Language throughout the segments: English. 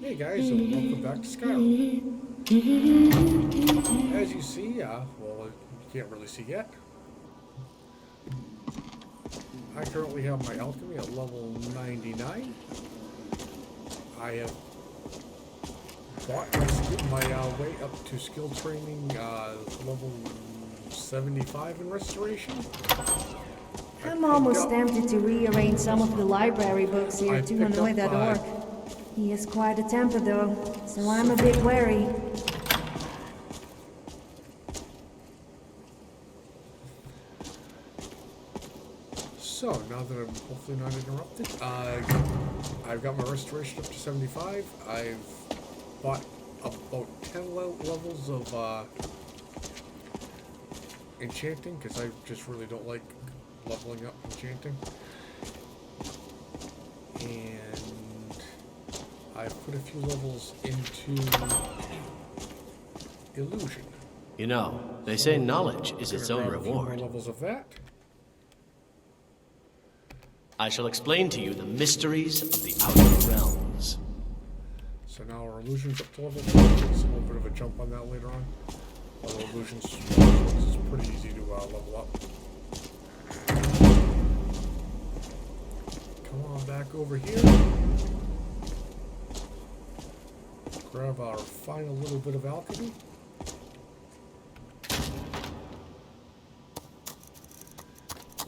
Hey guys, and welcome back to Skyrim. As you see, well, you can't really see yet. I currently have my alchemy at level 99. I have bought my way up to skill training level 75 in restoration. I'm almost tempted to rearrange some of the library books here to annoy that orc. He has quite a temper though, so I'm a bit wary. So, now that I'm hopefully not interrupted, I've got my restoration up to 75. I've bought about 10 levels of Enchanting, because I just really don't like leveling up Enchanting. And I've put a few levels into Illusion. You know, they say knowledge is its own A few more reward. levels of that. I shall explain to you the mysteries of the outer realms. So now our illusion's up to level 4. It's a little bit of a jump on that later on. Although illusions is pretty easy to level up. Come on back over here. Grab our final little bit of alchemy.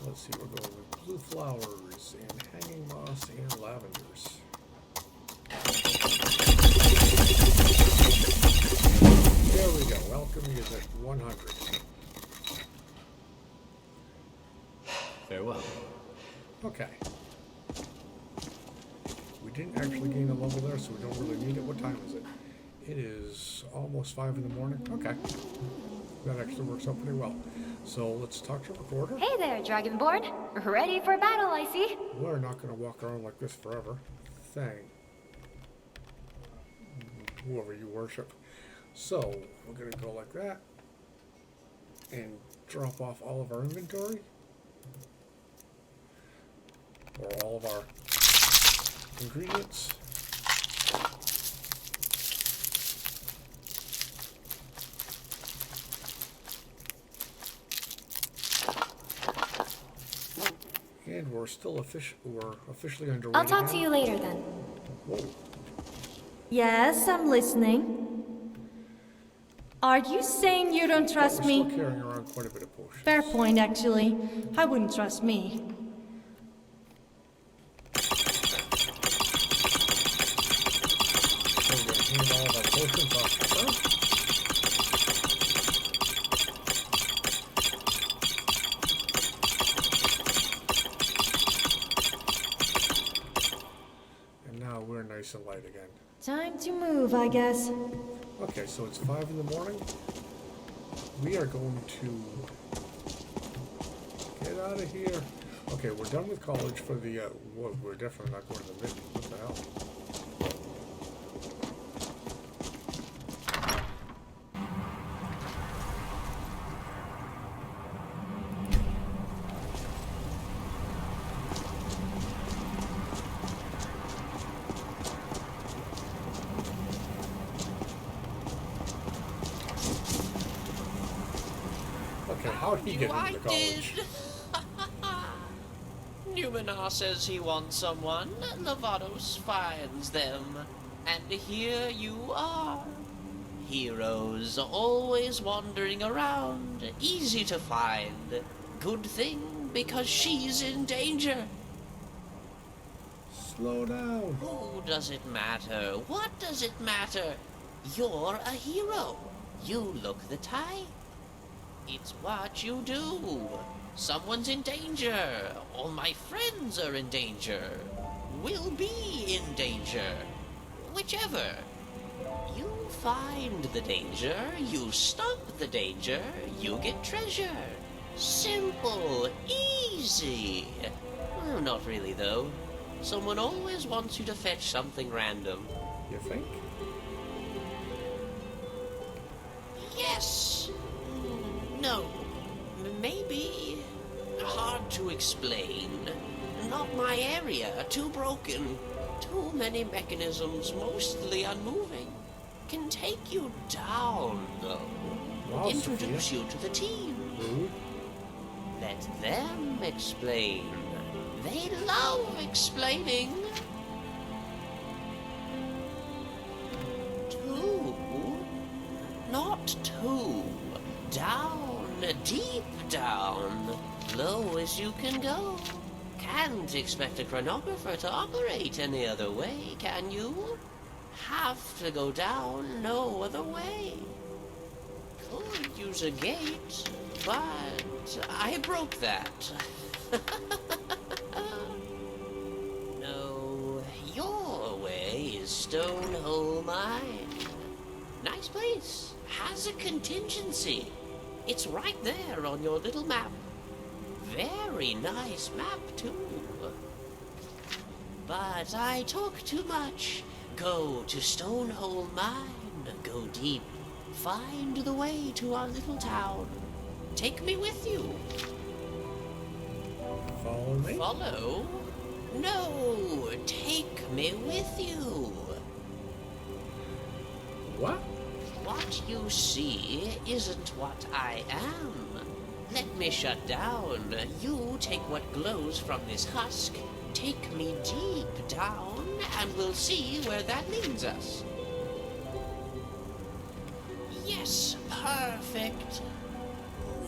Let's see, we're going with blue flowers and hanging moss and lavenders. There we go. Alchemy is at 100. Farewell. Okay. We didn't actually gain a level there, so we don't really need it. What time is it? It is almost 5 in the morning. Okay. That actually works out pretty well. So let's talk to Recorder. Hey there, Dragonborn. Ready for battle, I see. We're not going to walk around like this forever. Thank whoever you worship. So we're going to go like that and drop off all of our inventory, or all of our ingredients. And we're officially underway. I'll talk to you later then. Whoa. Yes, I'm listening. Are you saying you don't trust We're me? still carrying around quite a bit of potions. Fair point, actually. I wouldn't trust me. So we're going to hand all of our potions off to her. And now we're nice and light again. Time to move, I guess. Okay, so it's 5 in the morning. We are going to get out of here. Okay, we're done with college for the, we're definitely not going to the mission. What the hell? Okay, how did he get into college? Numenar says he wants someone. Lavados finds them. And here you are. Heroes always wandering around. Easy to find. Good thing, because she's in danger. Slow down. Who does it matter? What does it matter? You're a hero. You look the type. It's what you do. Someone's in danger. All my friends are in danger. Will be in danger. Whichever. You find the danger, you stop the danger, you get treasure. Simple, easy. Well, not really, though. Someone always wants you to fetch something random. You think? Yes. No. Maybe. Hard to explain. Not my area. Too broken. Too many mechanisms, mostly unmoving, can take you down, though. Wow, Introduce Sophia. you to the team. Rude. Let them explain. They love explaining. Two? Not two. Down, deep down. Low as you can go. Can't expect a chronographer to operate any other way, can you? Have to go down no other way. Could use a gate, but I broke that. No, your way is Stonehole Mine. Nice place. Has a contingency. It's right there on your little map. Very nice map, too. But I talk too much. Go to Stonehole Mine. Go deep. Find the way to our little town. Take me with you. Follow me. Follow? No, take me with you. What? What you see isn't what I am. Let me shut down. You take what glows from this husk. Take me deep down, and we'll see where that leads us. Yes, perfect.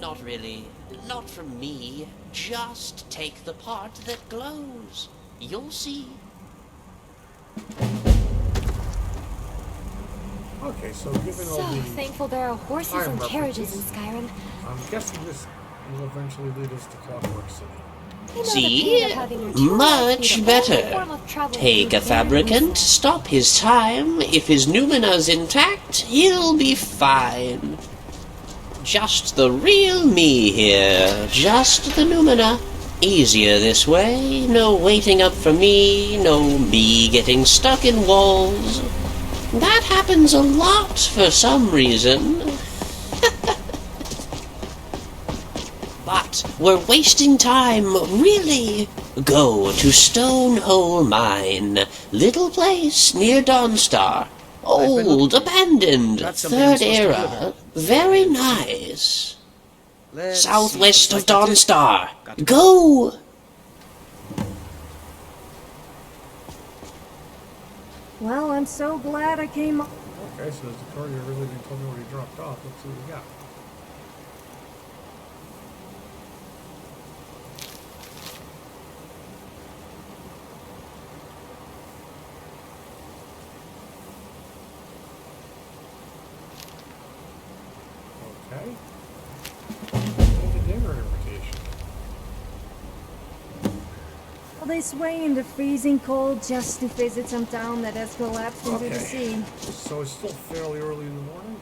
Not really. Not from me. Just take the part that glows. You'll see. Okay, so given all So the... thankful there are horses Iron and carriages in references. Skyrim. I'm guessing this will eventually lead us to Clockwork City. You know the See? pain of having your true life be Much the better. only form of travel Take you a can fabricant, use. stop his time. If his numena's intact, he'll be fine. Just the real me here. Just the numina. Easier this way. No waiting up for me. No me getting stuck in walls. That happens a lot for some reason. But we're wasting time, really. Go to Stonehole Mine. Little place near Dawnstar. Old, abandoned, That's something I'm third supposed to do era. about. Very nice. Let's Southwest see. of Looks like that's it. Dawnstar. Got to Go! Well, I'm so glad I came. Okay, so the courier really didn't tell me where he dropped off. Let's see what we got. Okay. And a dinner invitation. Well, they sway in the freezing cold just to visit some town that has collapsed into the Okay. sea. So it's still fairly early in the morning.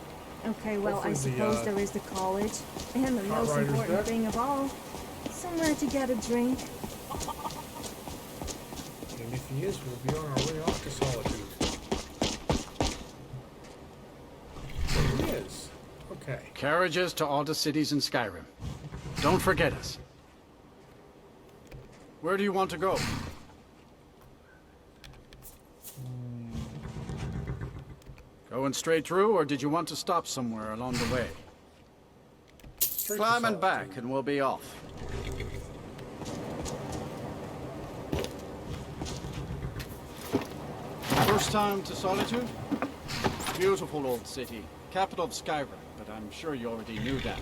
Okay, well, I Hopefully the, suppose there is the college. And the most Outrider's important dead. thing of all, somewhere to get a drink. And if he is, we'll be on our way off to Solitude. There he is. Okay. Carriages to all the cities in Skyrim. Don't forget us. Where do you want to go? Going straight through, or did you want to stop somewhere along the way? Straight to Climb and Solitude. back, and we'll be off. First time to Solitude? Beautiful old city, capital of Skyrim, but I'm sure you already knew that.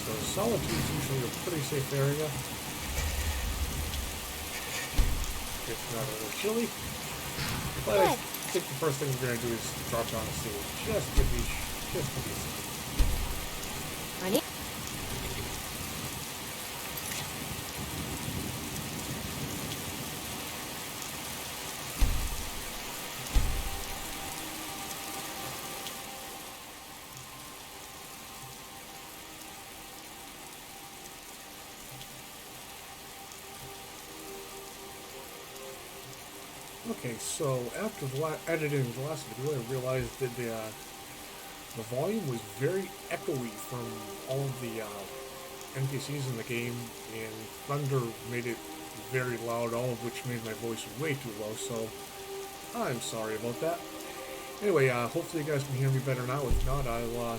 So Solitude's usually a pretty safe area. It's not a little chilly. But I think the first thing we're going to do is drop down the sea. Just to be safe. Honey? Okay, so after editing the last video, I realized that the volume was very echoey from all of the NPCs in the game, and thunder made it very loud, all of which made my voice way too low, so I'm sorry about that. Anyway, hopefully you guys can hear me better now. If not, I'll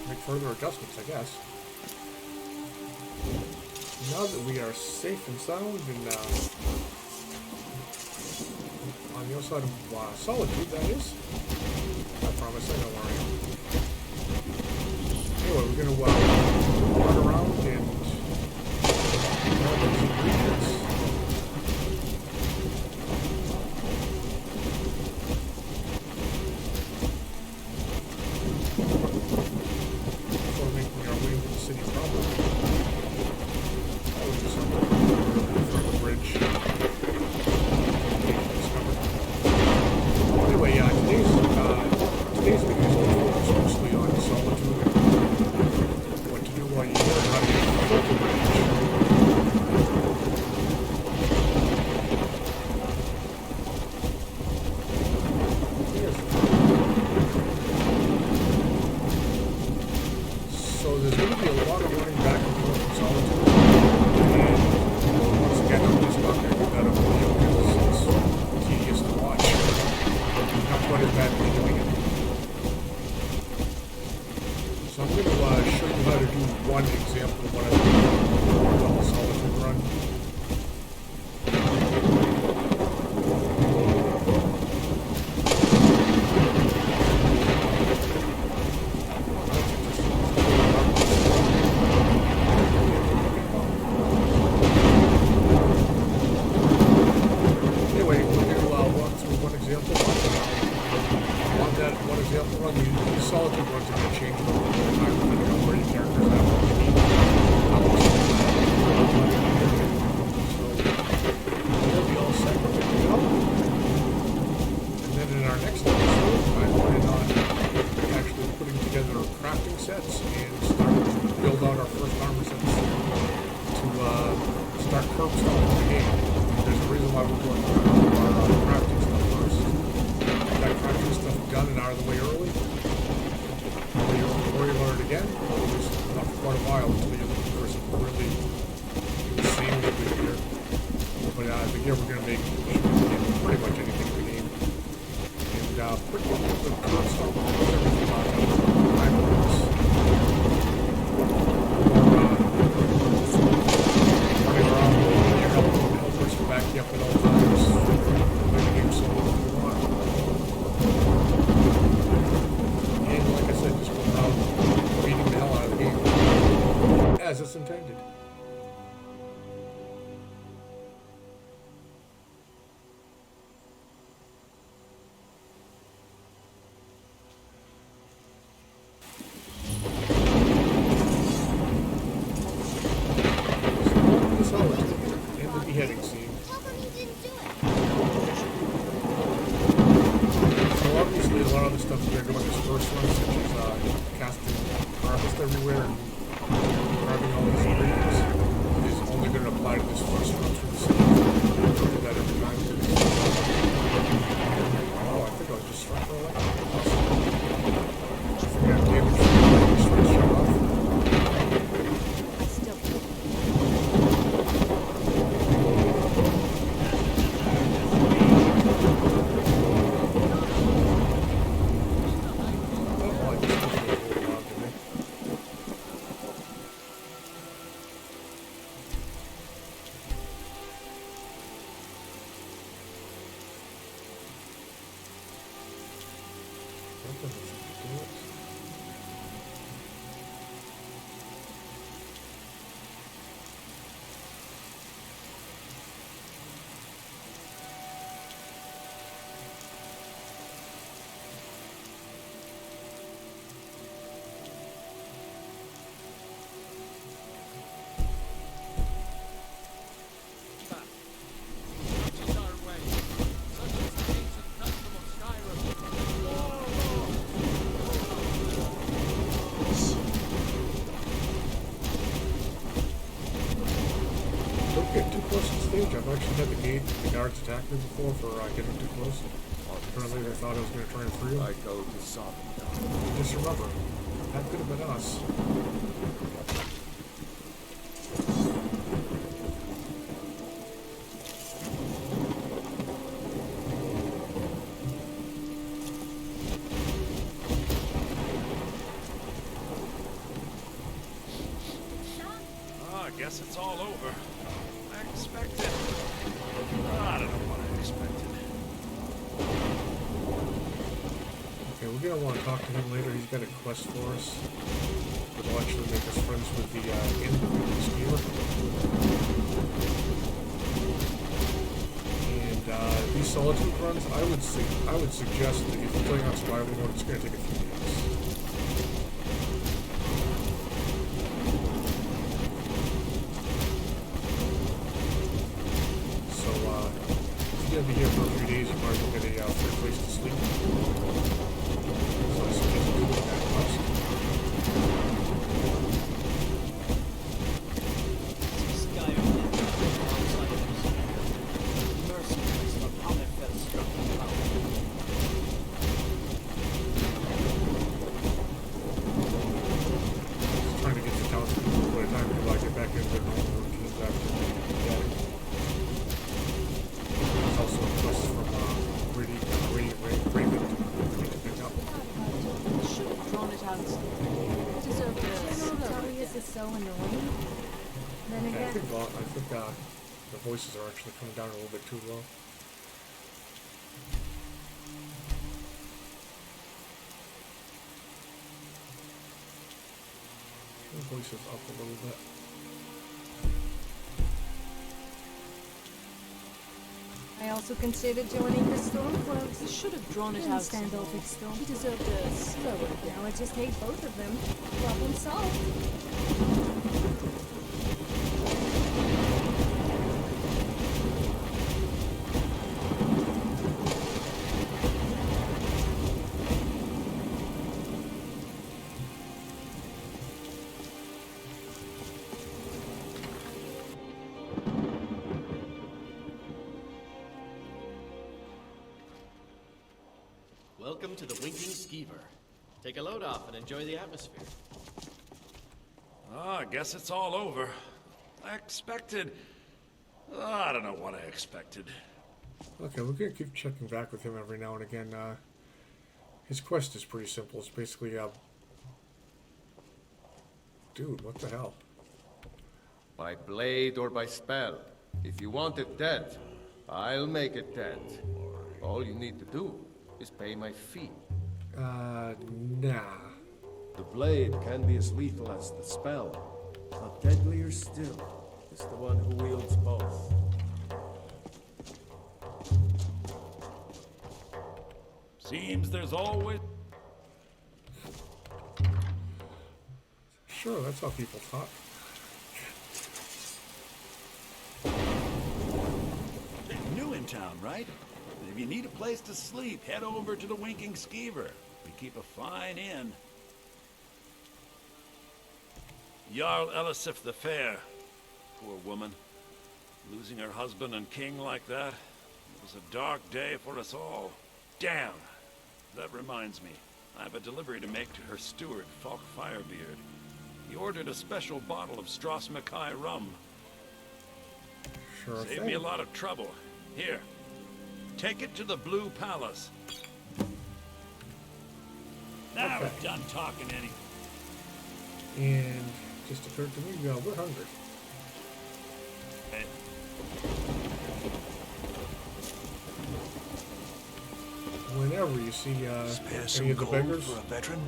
make further adjustments, I guess. Now that we are safe and sound and on the other side of Solitude, that is. I promise I know where I am. Anyway, we're gonna run around and grab these ingredients. Before making our way into the city proper. That was just from the bridge. Anyway, today's video is focused mostly on Solitude and what to do while you're here and how to get a filter bridge. So there's going to be a lot of running back and forth in Solitude, and once again, I'm just not going to do that on video because it's tedious to watch. Not quite as bad as doing it. So I'm going to show you how to do one example of what I do on the Solitude run. Anyway, we're going to walk through one example. On that one example run, the Solitude runs are going to change over time depending on where your characters are. So we'll be all set with it now. And then in our next episode, I plan on actually putting together crafting sets and start to build out our first armor sets to start curb stomping the game. There's a reason why we're going through our crafting stuff first. That crafting stuff done and out of the way early. Before you learn it again, it's not for quite a while until you're looking for some really insanely good gear. But the gear we're going to make pretty much anything in the game. And pretty much the curb stomp everything about time works. Running around, your helpers to back you up at all times. Make the game so if you want. And like I said, just go around beating the hell out of the game. As it's intended. And the beheading scene. How come you didn't do it? So obviously a lot of the stuff we're going to do in this first one, such as casting harvest everywhere and grabbing all these ingredients, is only going to apply to this first run through the city. Don't do that every time. Oh, I think I was just struck for a light. I forgot damage from the straight shot off. at the gate, the guards attacked me before for getting too close. Apparently they thought I was going to try and free them. I go to Sodom. Just remember, that could have been us. I guess it's all over. I expected. I don't know what I expected. Okay, we're gonna want to talk to him later. He's got a quest for us. It'll actually make us friends with the schemer. And these solitude runs, I would suggest that if you're playing on survival mode, it's gonna take a few days. If you're gonna be here for a few days, you might as well get a free place to sleep. So I suggest you do that first. Skyrim mercenaries from Hammerfell struck the power. Just trying to get the townspeople by the time people get back into their normal routines after the There's also a quest from Raven to pick up. Should have drawn it out. Deserve this. Darius is so annoying. Then Yeah, I again, think the voices are actually coming down a little bit too low. The voices up a little bit. I also considered joining the Stormcloaks. He should have drawn it Didn't out. stand off its storm. He deserved a slower death. Now I just hate both of them. Problem solved. Welcome to the Winking Skeever. Take a load off and enjoy the atmosphere. I guess it's all over. I expected. I don't know what I expected. Okay, we're gonna keep checking back with him every now and again. His quest is pretty simple. It's basically, dude, what the hell? By blade or by spell. If you want it dead, I'll make it dead. All you need to do is pay my fee. Nah. The blade can be as lethal as the spell, but deadlier still is the one who wields both. Seems there's always. Sure, that's how people talk. New in town, right? If you need a place to sleep, head over to the Winking Skeever. We keep a fine inn. Jarl Elisif the Fair. Poor woman. Losing her husband and king like that. It was a dark day for us all. Damn! That reminds me. I have a delivery to make to her steward, Falk Firebeard. He ordered a special bottle of Strass Mackay rum. Sure Saved thing. me a lot of trouble. Here. Take it to the Blue Palace. Now Okay. we're done talking any. And just occurred to me, we're hungry. Hey, Whenever you see Spare any some of the gold beggars, for a veteran?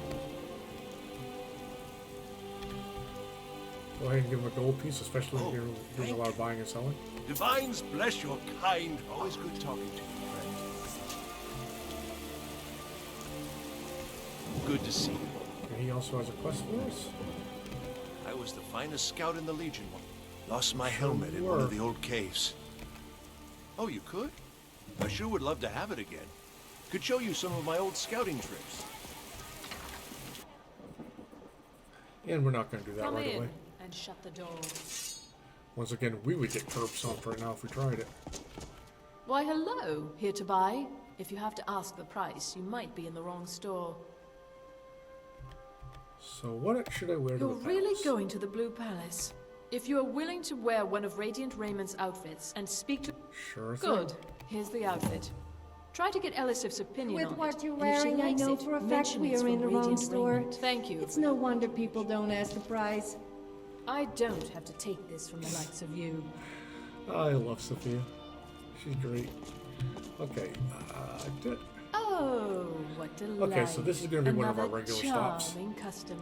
go ahead and give them a gold piece, especially if you're doing a thank lot of buying and selling. Divines bless your kind. Always good talking to you, friend. Good to see you. And he also has a quest for us. I was the finest scout in the Legion. Lost my helmet in one of the old caves. Oh, you could? I sure would love to have it again. Could show you some of my old scouting trips. And we're not going to do that Come right in away. and shut the door. Once again, we would get curb stomped right now if we tried it. Why, hello. Here to buy? If you have to ask the price, you might be in the wrong store. So what should I wear to You're the really palace? going to the Blue Palace? If you are willing to wear one of Radiant Raymond's outfits and speak to... Sure thing. Good. Here's the outfit. Try to get Elisif's opinion With on what it. you're And if she wearing, I likes know it, for a fact mention we it's are in from the wrong Radiant store. Raymond. Thank you. It's no wonder people don't ask the price. I don't have to take this from the likes of you. I love Sophia. She's great. Okay, Oh, what delight. Okay, so this is going to be one of our Another regular stops. charming customer.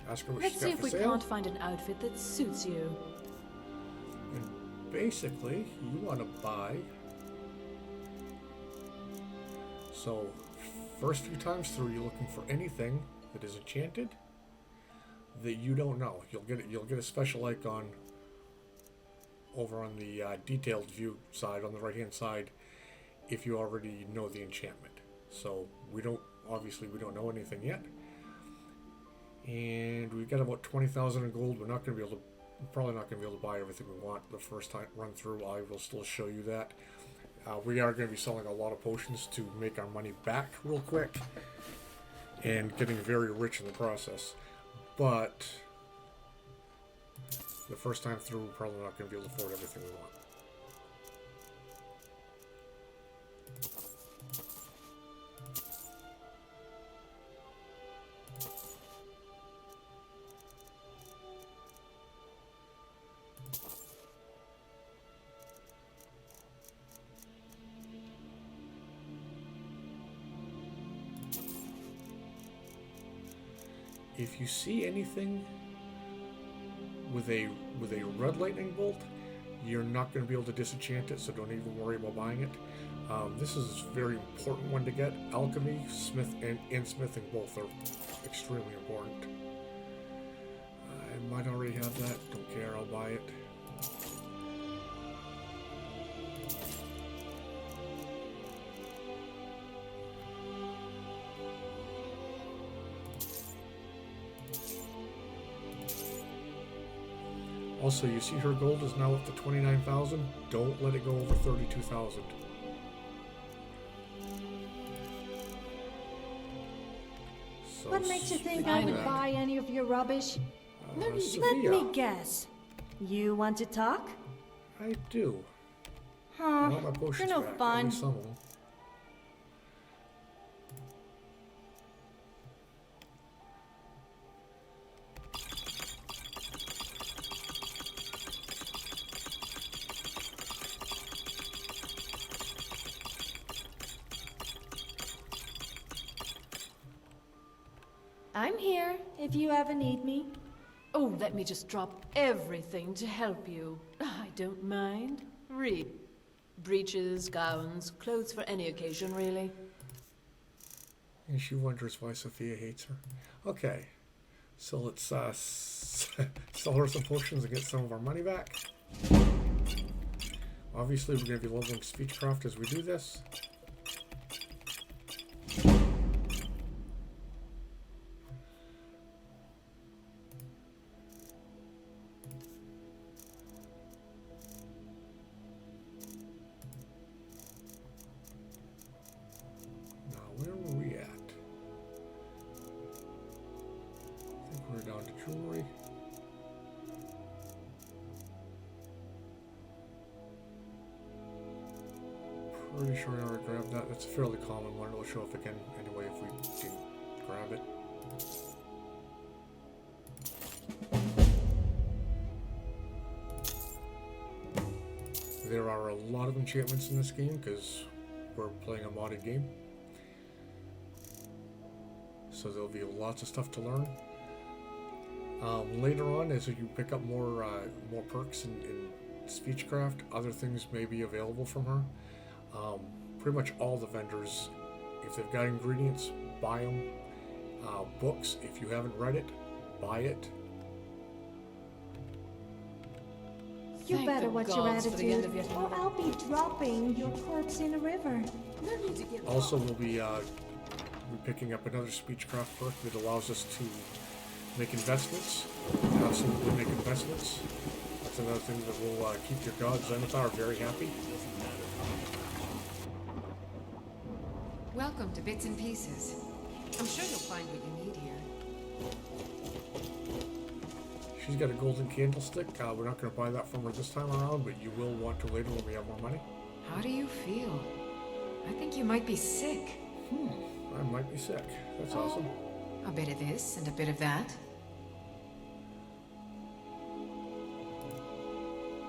Ask her what Let's she's see got if for we sale. can't find an outfit that suits you. And basically, you want to buy. So, first few times through, you're looking for anything that is enchanted that you don't know. You'll get a special icon over on the detailed view side on the right hand side if you already know the enchantment. So we don't know anything yet, and we've got about 20,000 in gold. We're probably not going to be able to buy everything we want the first time run through. I will still show you that. We are going to be selling a lot of potions to make our money back real quick and getting very rich in the process. But the first time through, we're probably not going to be able to afford everything we want. If you see anything with a red lightning bolt, you're not going to be able to disenchant it, so don't even worry about buying it. This is a very important one to get. Alchemy, Smith, and Smithing both are extremely important. I might already have that. Don't care. I'll buy it. Also, you see her gold is now up to 29,000. Don't let it go over 32,000. So What makes you think I would buy any of your rubbish? Let Sophia, me guess. You want to talk? I do. I Huh? want my potions You're no back, at fun. least some of them. I'm here if you ever need me. Oh, let me just drop everything to help you. I don't mind. Read. Breeches, gowns, clothes for any occasion, really. And she wonders why Sophia hates her. Okay, so let's sell her some potions and get some of our money back. Obviously, we're going to be leveling Speechcraft as we do this. Where were we at? I think we're down to jewelry. Pretty sure I already grabbed that. That's a fairly common one. It'll show up again anyway if we do grab it. There are a lot of enchantments in this game because we're playing a modded game. So there'll be lots of stuff to learn. Later on, as you pick up more perks in Speechcraft, other things may be available from her. Pretty much all the vendors, if they've got ingredients, buy them. Books, if you haven't read it, buy it. You Thank better the watch your gods for the end attitude, of yet or another- I'll be dropping your corpse in a river. No need to get Also, we'll be picking up another Speechcraft perk that allows us to Make investments. Absolutely make investments. That's another thing that will keep your god Zenithar very happy. Welcome to Bits and Pieces. I'm sure you'll find what you need here. She's got a golden candlestick. We're not going to buy that from her this time around, but you will want to later when we have more money. How do you feel? I think you might be sick. I might be sick. That's awesome. A bit of this and a bit of that.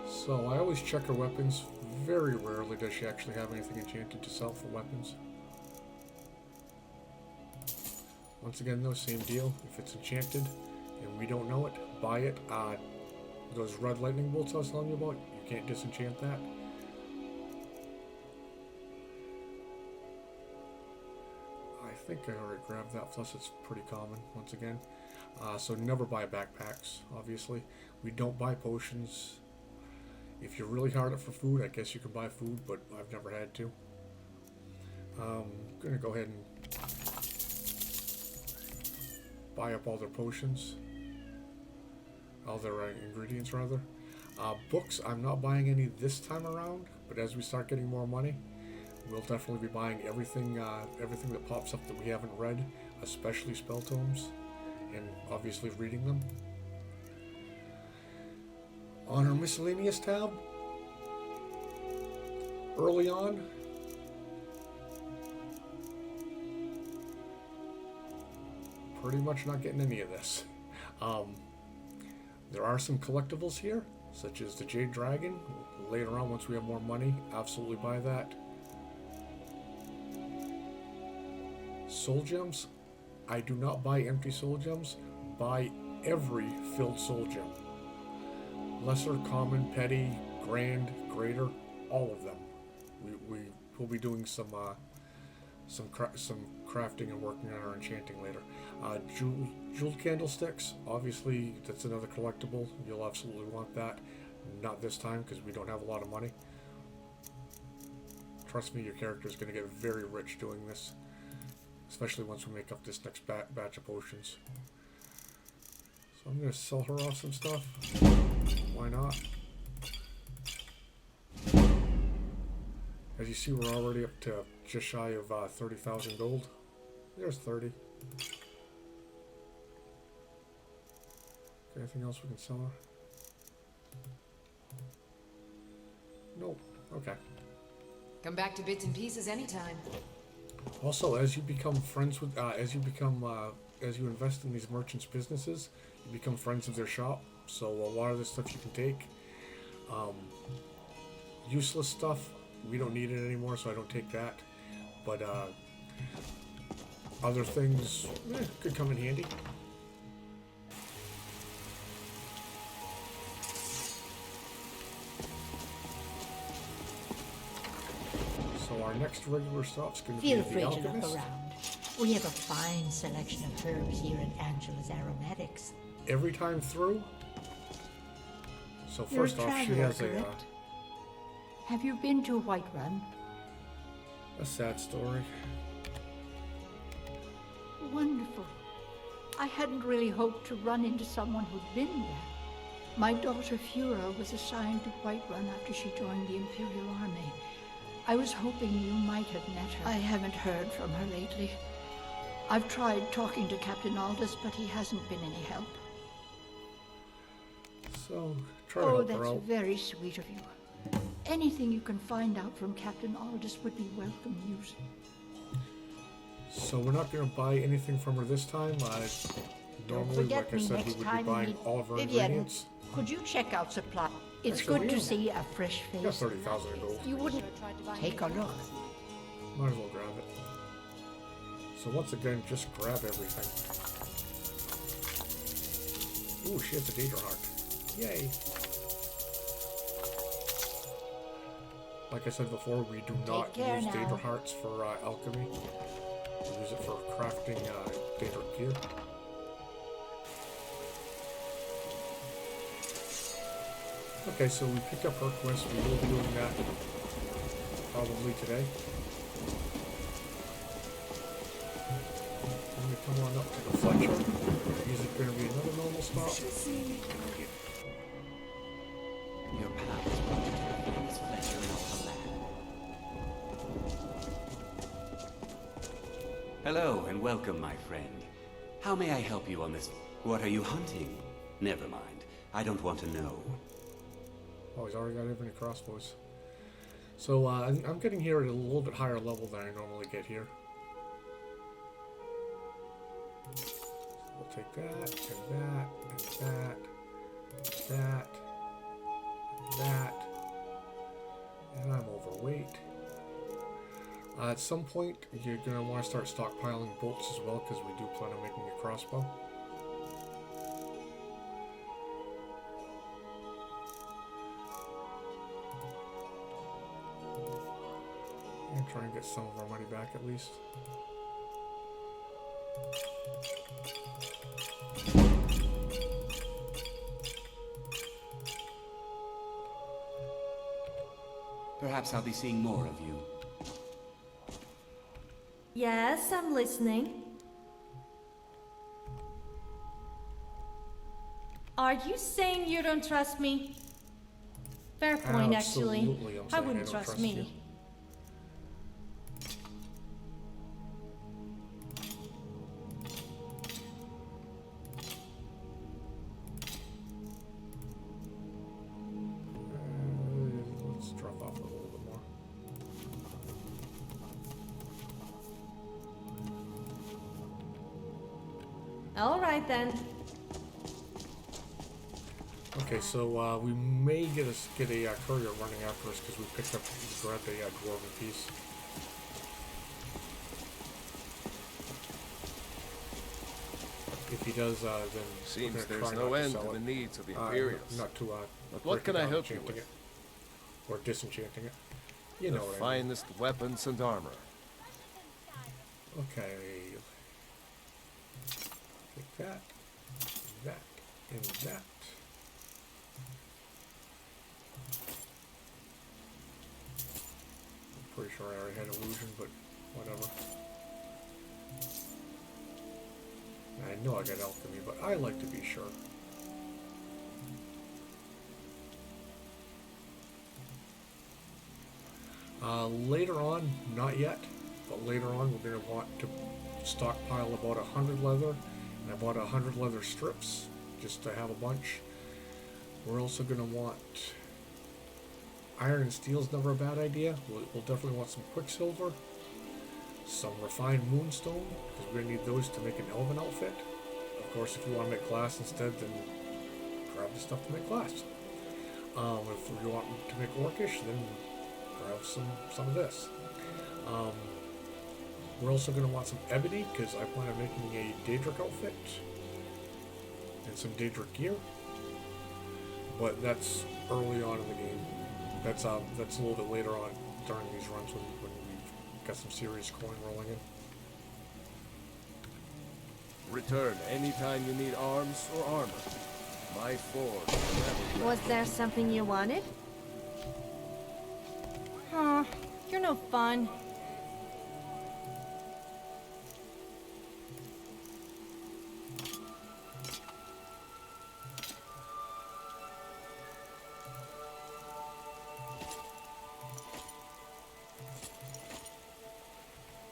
So I always check her weapons. Very rarely does she actually have anything enchanted to sell for weapons. Once again though, same deal. If it's enchanted and we don't know it, buy it. Those red lightning bolts I was telling you about, you can't disenchant that. I think I already grabbed that, plus it's pretty common, once again. So never buy backpacks, obviously. We don't buy potions. If you're really hard up for food, I guess you can buy food, but I've never had to. I'm going to go ahead and buy up all their potions. All their ingredients, rather. Books, I'm not buying any this time around, but as we start getting more money, we'll definitely be buying everything everything that pops up that we haven't read, especially spell tomes, and obviously reading them. On our miscellaneous tab, early on, pretty much not getting any of this. There are some collectibles here, such as the Jade Dragon. Later on, once we have more money, absolutely buy that. Soul gems, I do not buy empty soul gems. Buy every filled soul gem. Lesser, common, petty, grand, greater, all of them. We will be doing some crafting and working on our enchanting later. Jeweled candlesticks, obviously that's another collectible. You'll absolutely want that. Not this time because we don't have a lot of money. Trust me, your character is going to get very rich doing this, especially once we make up this next batch of potions. So I'm going to sell her off some stuff. Why not? As you see, we're already up to just shy of 30,000 gold. There's 30. Anything else we can sell her? Nope. Okay. Come back to Bits and Pieces anytime. Also, as you become friends with, as you invest in these merchants' businesses, you become friends of their shop. So a lot of this stuff you can take. Useless stuff, we don't need it anymore, so I don't take that. But other things could come in handy. So our next regular stop's going to be Feel the free to look Alchemist. around. We have a fine selection of herbs here at Angela's Aromatics. Every time through. So You're first off, she traveler, has correct? Have you been to Whiterun? a sad story. Wonderful. I hadn't really hoped to run into someone who'd been there. My daughter Fura was assigned to Whiterun after she joined the Imperial Army. I was hoping you might have met her. I haven't heard from her lately. I've tried talking to Captain Aldous, but he hasn't been any help. So try to help her that's out. very sweet of you. Anything you can find out from Captain Aldous would be welcome news. So we're not going to buy anything from her this time. Normally, like I said, we would be buying all of her ingredients. Could you check out supply? It's Actually, good to yeah. see a fresh face. Got 30,000 in gold. You wouldn't take a look. Might as well grab it. So once again, just grab everything. Ooh, she has a Daedra Heart. Yay! Like I said before, we do not use Daedra Hearts for alchemy. We use it for crafting Daedra gear. Okay, so we pick up her quest. We will be doing that probably today. Let me come on up to the Fletcher. Is it going to be another normal stop? Your pals brought you to the famous Fletcher in all the land. Hello and welcome, my friend. How may I help you on this? What are you hunting? Never mind. I don't want to know. Oh, he's already got infinite crossbows. So I'm getting here at a little bit higher level than I normally get here. So we'll take that, and that, and that, and that, and that. And I'm overweight. At some point, you're going to want to start stockpiling bolts as well, because we do plan on making a crossbow. And try and get some of our money back at least. Perhaps I'll be seeing more of you. Yes, I'm listening. Are you saying you don't trust me? Fair point, actually. Absolutely, I wouldn't trust me. you. Let's drop off a little bit more. All right then. Okay, so we may get a courier running after us because we grabbed a dwarven piece. If he does, then seems there's no end to the needs of the Imperials. Not to but what can I help you with? Or disenchanting it. You know what I mean. Finest weapons and armor. Okay. Take that, and that. I'm pretty sure I already had illusion, but whatever. I know I got alchemy, but I like to be sure. Later on, not yet, but later on we're going to want to stockpile about 100 leather and about 100 leather strips, just to have a bunch. We're also going to want iron and steel is never a bad idea. We'll definitely want some quicksilver, some refined moonstone, because we're going to need those to make an elven outfit. Of course, if you want to make glass instead, then grab the stuff to make glass. If you want to make orcish, then grab some of this. We're also going to want some ebony, because I plan on making a Daedric outfit and some Daedric gear. But that's early on in the game. That's a little bit later on during these runs when we've got some serious coin rolling in. Return anytime you need arms or armor. My forge. Was there something you wanted? Huh, you're no fun.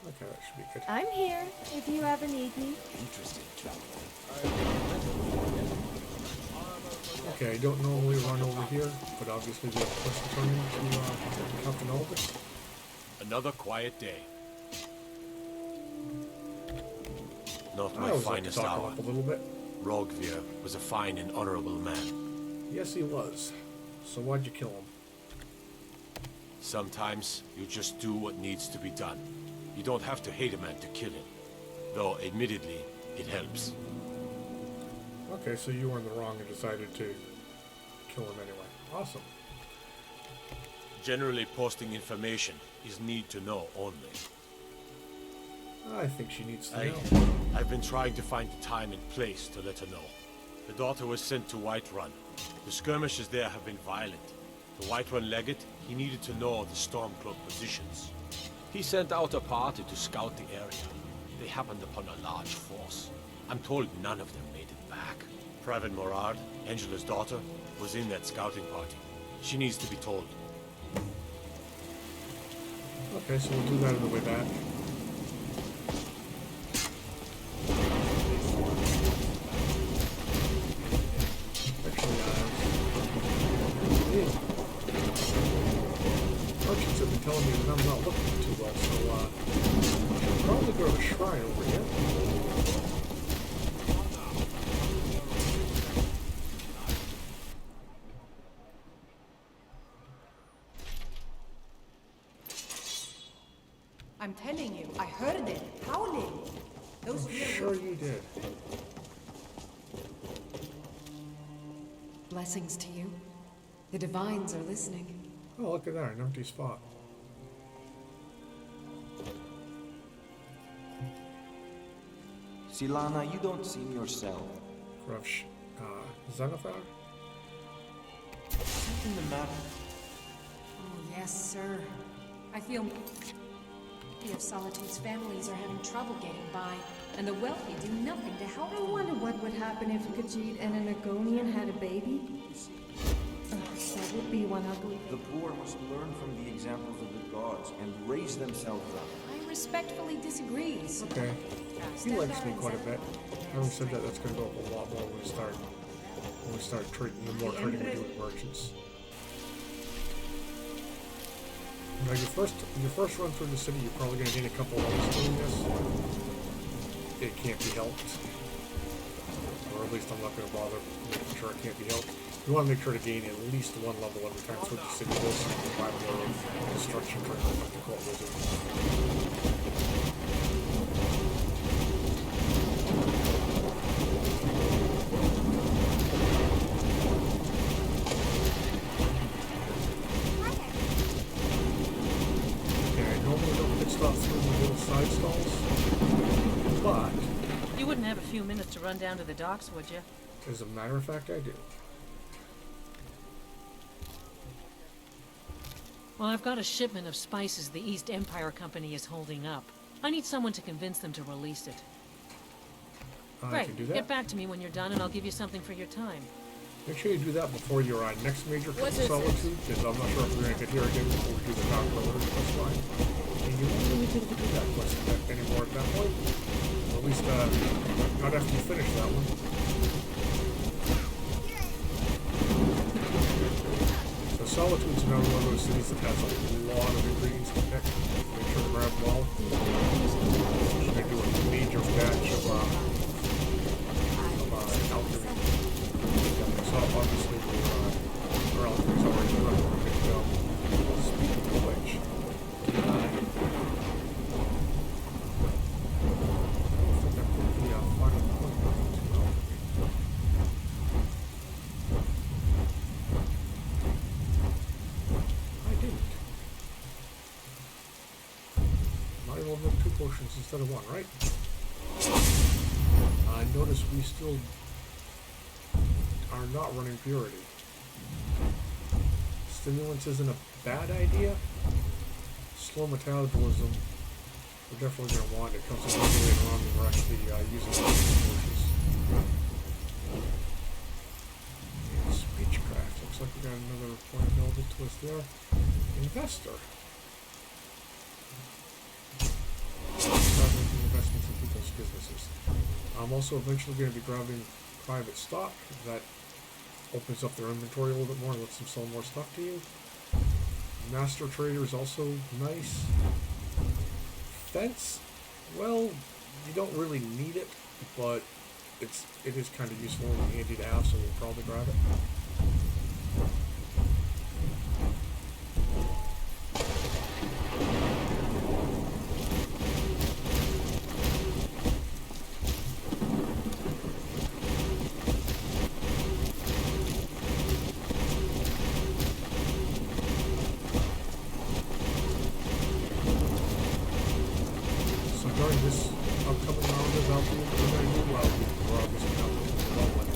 Okay, that should be good. I'm here if you ever need me. Interesting traveler. Okay, I don't normally run over here, but obviously we have a quest to turn into Captain Albus. Another quiet day. Not I my always like to finest talk hour. up a little bit. Rogvir was a fine and honorable man. Yes, he was. So why'd you kill him? Sometimes you just do what needs to be done. You don't have to hate a man to kill him. Though, admittedly, it helps. Okay, so you were in the wrong and decided to kill him anyway. Awesome. Generally, posting information is need to know only. I think she needs to know. I've been trying to find the time and place to let her know. The daughter was sent to Whiterun. The skirmishes there have been violent. The Whiterun legate, he needed to know the Stormcloak positions. He sent out a party to scout the area. They happened upon a large force. I'm told none of them made it back. Private Morard, Angela's daughter, was in that scouting party. She needs to be told. Okay, so we'll do that on the way back. Actually, merchants have been telling me that I'm not looking too well, so I should probably go to the shrine over here. I'm telling you, I heard it howling. Those I'm sure you did. Blessings to you. The divines are listening. Oh, look at that, an empty spot. Silana, you don't seem yourself. Gruff, Xenophar? Something the matter? Oh, yes, sir. I feel many of Solitude's families are having trouble getting by, and the wealthy do nothing to help I them. wonder what would happen if Khajiit and an Argonian had a baby. That would be one ugly The baby. poor must learn from the examples of the gods and raise themselves up. I respectfully disagree. Okay. He likes me quite a bit. Having said that, that's going to go up a lot more when we start trading, the more trading we do with merchants. Now, your first run through the city, you're probably going to gain a couple levels doing this. It can't be helped. Or at least I'm not going to bother making sure it can't be helped. You want to make sure to gain at least one level every time through the city does provide more destruction for the court wizard. Side stalls, but You wouldn't have a few minutes to run down to the docks, would you? as a matter of fact, I do. Well, I've got a shipment of spices the East Empire Company is holding up. I need someone to convince them to release it. I Great. can do that. Get back to me when you're done, and I'll give you something for your time. Make sure you do that before your next major What is it? solitude, because I'm not sure if we're going to get here again before we do the Dark Road quest line. And you won't really be able to do that quest anymore at that point. At least, not after you finish that one. So Solitude's another one of those cities that has a lot of ingredients to pick. Make sure to grab them all. We're going to do a major batch of alchemy. So obviously our alchemy's already running. We're good to go. Speaking of which, I don't think I put the final point into alchemy. I didn't. Might as well have 2 potions instead of 1, right? Notice we still are not running purity. Stimulants isn't a bad idea. Slow metabolism, we're definitely going to want it. It comes in later on when we're actually using potions. And Speechcraft, looks like we got another point available to us there. Investor. Start making investments in people's businesses. I'm also eventually going to be grabbing private stock. That opens up their inventory a little bit more and lets them sell more stuff to you. Master Trader is also nice. Fence, well, you don't really need it, but it is kind of useful and handy to have, so we'll probably grab it. During this upcoming round of alchemy, we're going to do well. We're obviously not going to do well when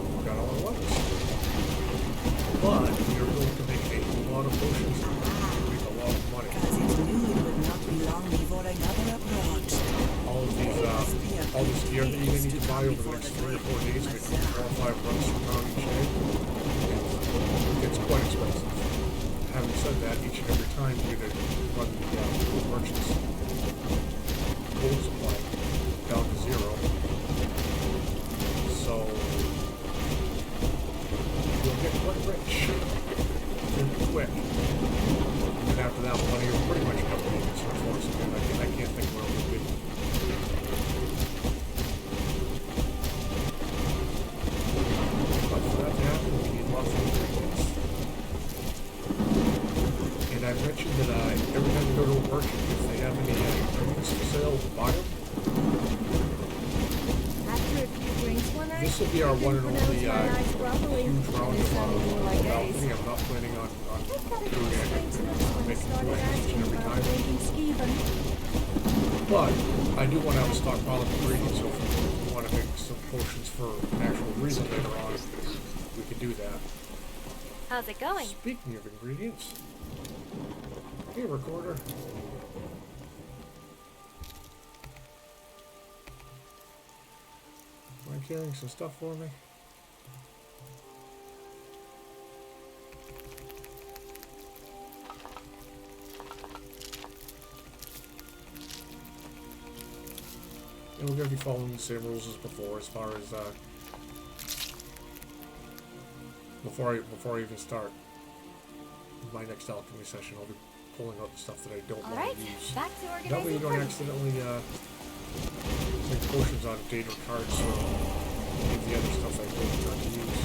we've got all our levels. But we are going to make a lot of potions and make a lot of money. Because it's knew it would not be long before another approached. the other thing you need to buy over the next 3 or 4 days, maybe 4 or 5 runs from town each day, it's quite expensive. Having said that, each and every time you're going to run the merchant's gold supply down to 0. So you'll get quite rich pretty quick. And after that, money will pretty much come in its force again. I can't think where it would be. But for that to happen, we need lots of ingredients. And I mentioned that every time you go to a merchant, if they have any ingredients for sale, buy them. After a few drinks one night, This will be our one and only huge round of alchemy. I'm not planning on doing it, making each and every time. But I do want to have a stockpile of ingredients, so if we want to make some potions for an actual reason later on, we can do that. How's it going? Speaking of ingredients, hey recorder. Am I carrying some stuff for me? And we're going to be following the same rules as before, as far as before I even start my next alchemy session, I'll be pulling out the stuff that I don't want to use. Back to That way organizing you don't parties. accidentally make potions on data cards or any of the other stuff I don't want to use.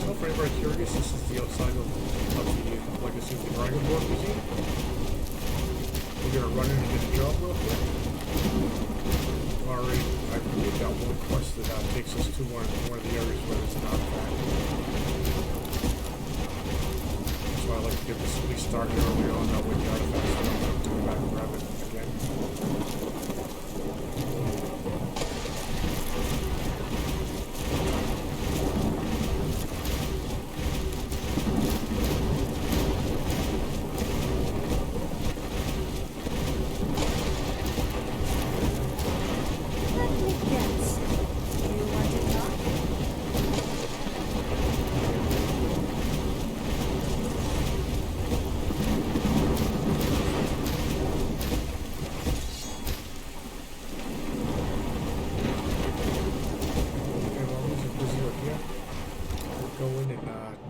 So for anybody curious, this is the outside of the Legacy of the Dragonborn Museum. We're going to run in and get a job real quick. I believe got one quest that takes us to one of the areas where there's an artifact. That's why I like to get this at least started early on, that way the artifacts don't have to go back and grab it again.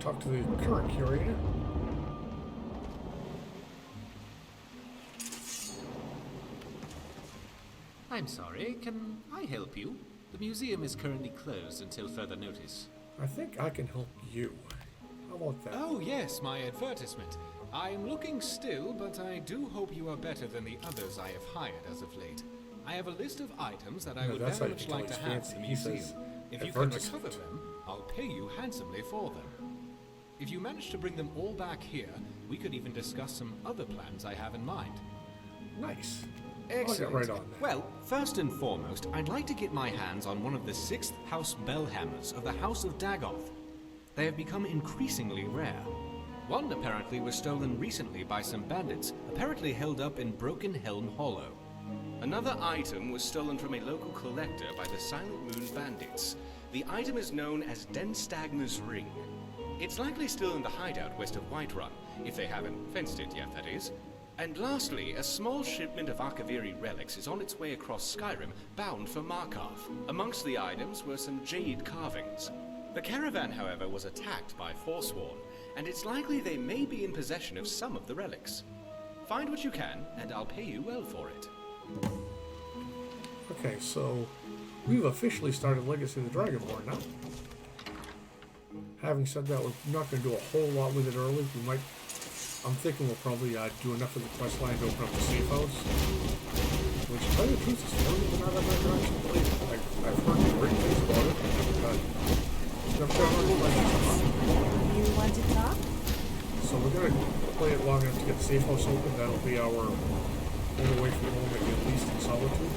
Talk to the current curator. I'm sorry, can I help you? The museum is currently closed until further notice. I think I can help you. How about that? Oh yes, my advertisement. I'm looking still, but I do hope you are better than the others I have hired as of late. I have a list of items that I would very much like to have in the museum. If you can recover them, I'll pay you handsomely for them. If you manage to bring them all back here, we could even discuss some other plans I have in mind. Nice. Excellent. I'll get right on that. Well, first and foremost, I'd like to get my hands on one of the 6th House Bellhammers of the House of Dagoth. They have become increasingly rare. One apparently was stolen recently by some bandits, apparently held up in Broken Helm Hollow. Another item was stolen from a local collector by the Silent Moon Bandits. The item is known as Denstagner's Ring. It's likely still in the hideout west of Whiterun, if they haven't fenced it yet, that is. And lastly, a small shipment of Akaviri relics is on its way across Skyrim, bound for Markarth. Amongst the items were some jade carvings. The caravan, however, was attacked by Forsworn, and it's likely they may be in possession of some of the relics. Find what you can, and I'll pay you well for it. Okay, so we've officially started Legacy of the Dragonborn now. Having said that, we're not going to do a whole lot with it early. We might, I'm thinking we'll probably do enough of the quest line to open up the safe house. Which, to tell you the truth, is further not on that direction lately. I've heard great things about it, but never got on the questions. You want to talk? So we're going to play it long enough to get the safe house open. That'll be our home away from home, at least in solitude.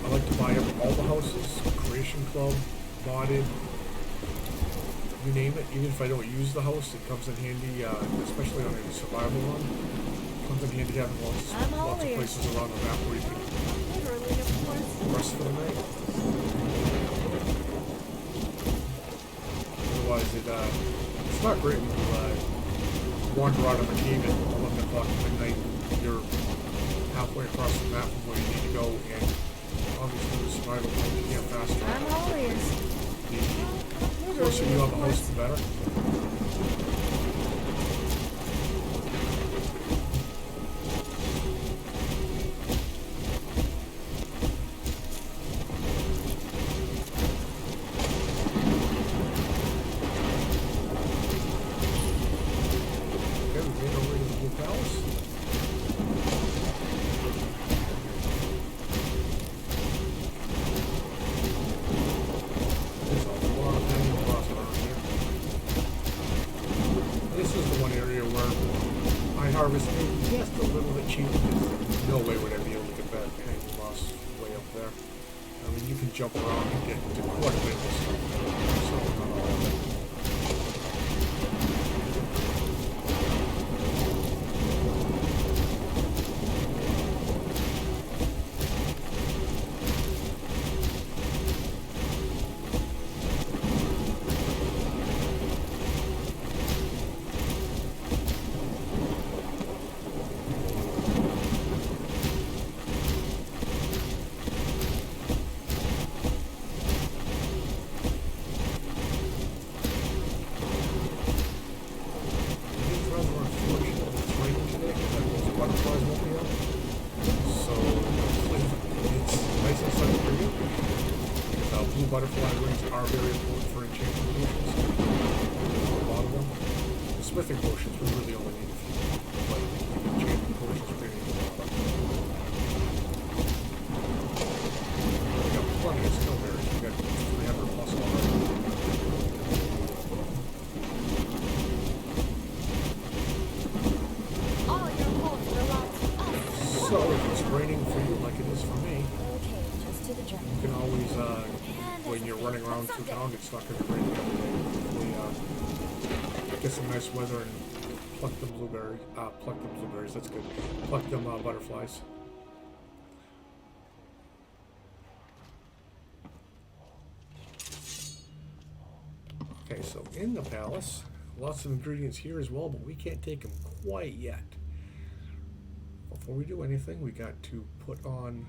I like to buy up all the houses, Creation Club, modded, you name it. Even if I don't use the house, it comes in handy, especially on a survival run. It comes in handy having lots of places around the map where you can rest for the night. Otherwise, it's not great when you wander out of a cave at 11 o'clock at midnight. You're halfway across the map from where you need to go, and obviously with survival mode you can't fast travel. I'm all ears. The closer you have a host, the better. Just a little bit cheaper. No way would I be able to get that hanging moss way up there. I mean, you can jump around and get to quite a bit of stuff. So, not all of it. Butterfly rings are very important for enchanting potions. A lot of them. The smithing potions we really only need a few, but enchanting potions we need a lot of. We got plenty of skill berries. We got 300 plus already. All your holes belong to us. So if it's raining for you like it is for me, Okay, just to the journey. you can always when you're running around through town, it's not going to be raining every day. Hopefully, get some nice weather and pluck them blueberries, that's good. Pluck them butterflies. Okay, so in the palace, lots of ingredients here as well, but we can't take them quite yet. Before we do anything, we got to put on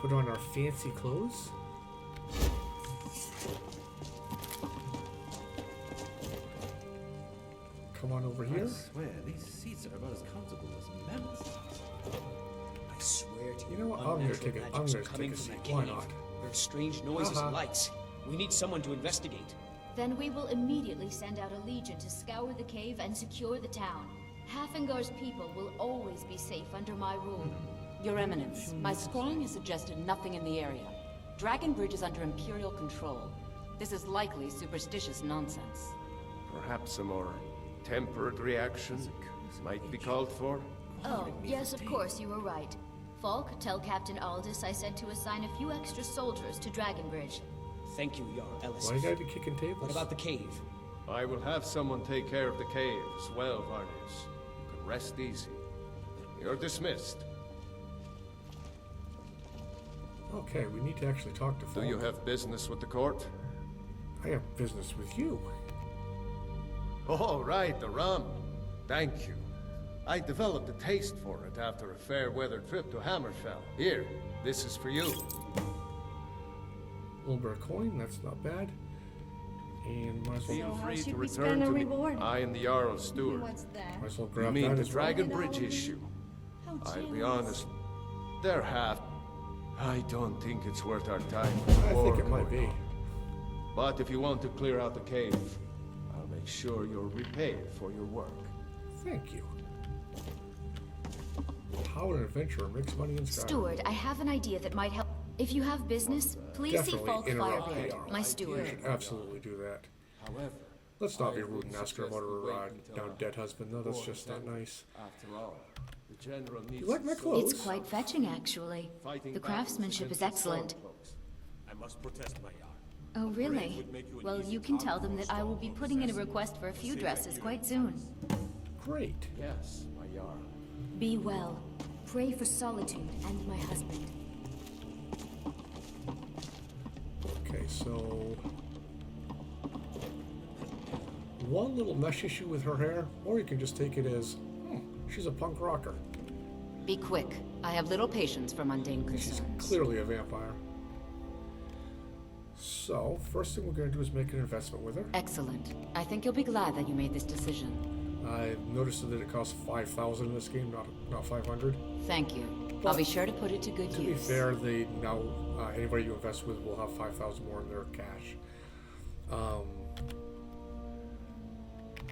our fancy clothes. Come on over here. I swear, these seats are about as comfortable as mammoths. I swear to you, You know what? I'm gonna take a seat. Why not? There's strange noises and lights. We need someone to investigate. Then we will immediately send out a legion to scour the cave and secure the town. Halfingar's people will always be safe under my rule. Your Eminence, my scrying has suggested nothing in the area. Dragonbridge is under Imperial control. This is likely superstitious nonsense. Perhaps a more tempered reaction might be called for? Oh, yes, of course, you were right. Falk, tell Captain Aldous I said to assign a few extra soldiers to Dragonbridge. Thank you, Jarl Ellis. Why you gotta be kicking tables? What about the cave? I will have someone take care of the cave as well, Varnius. You can rest easy. You're dismissed. Okay, we need to actually talk to Falk. Do you have business with the court? I have business with you. Oh, right, the rum. Thank you. I developed a taste for it after a fair-weather trip to Hammerfell. Here, this is for you. A little bit of coin, that's not bad. And might as well... Feel free to return to me. I am the Jarl's steward. What's that? Might as well grab You mean that the as well. Dragonbridge issue? I'll be honest, they're half... I don't think it's worth our time. I think it might be. But if you want to clear out the cave, I'll make sure you're repaid for your work. Thank you. How an adventurer makes money in Skyrim. Steward, I have an idea that might help. If you have business, please see Falk interrupt Firebeard, my steward. You should absolutely do that. However, let's not be rude and ask her about her now dead husband. No, that's just not nice. After all, the general needs You like my clothes? It's quite fetching, actually. The craftsmanship is excellent. I must protest, my Jarl. Oh, really? Well, you can tell them that I will be putting in a request for a few dresses quite soon. Great. Yes, my Yara. Be well. Pray for Solitude and my husband. Okay, so one little mesh issue with her hair, or you can just take it as, she's a punk rocker. Be quick. I have little patience for mundane concerns. She's clearly a vampire. So, first thing we're going to do is make an investment with her. Excellent. I think you'll be glad that you made this decision. I noticed that it costs 5,000 in this game, not 500. Thank you. But I'll be sure to put it to good use. To be fair, they now anybody you invest with will have 5,000 more in their cash.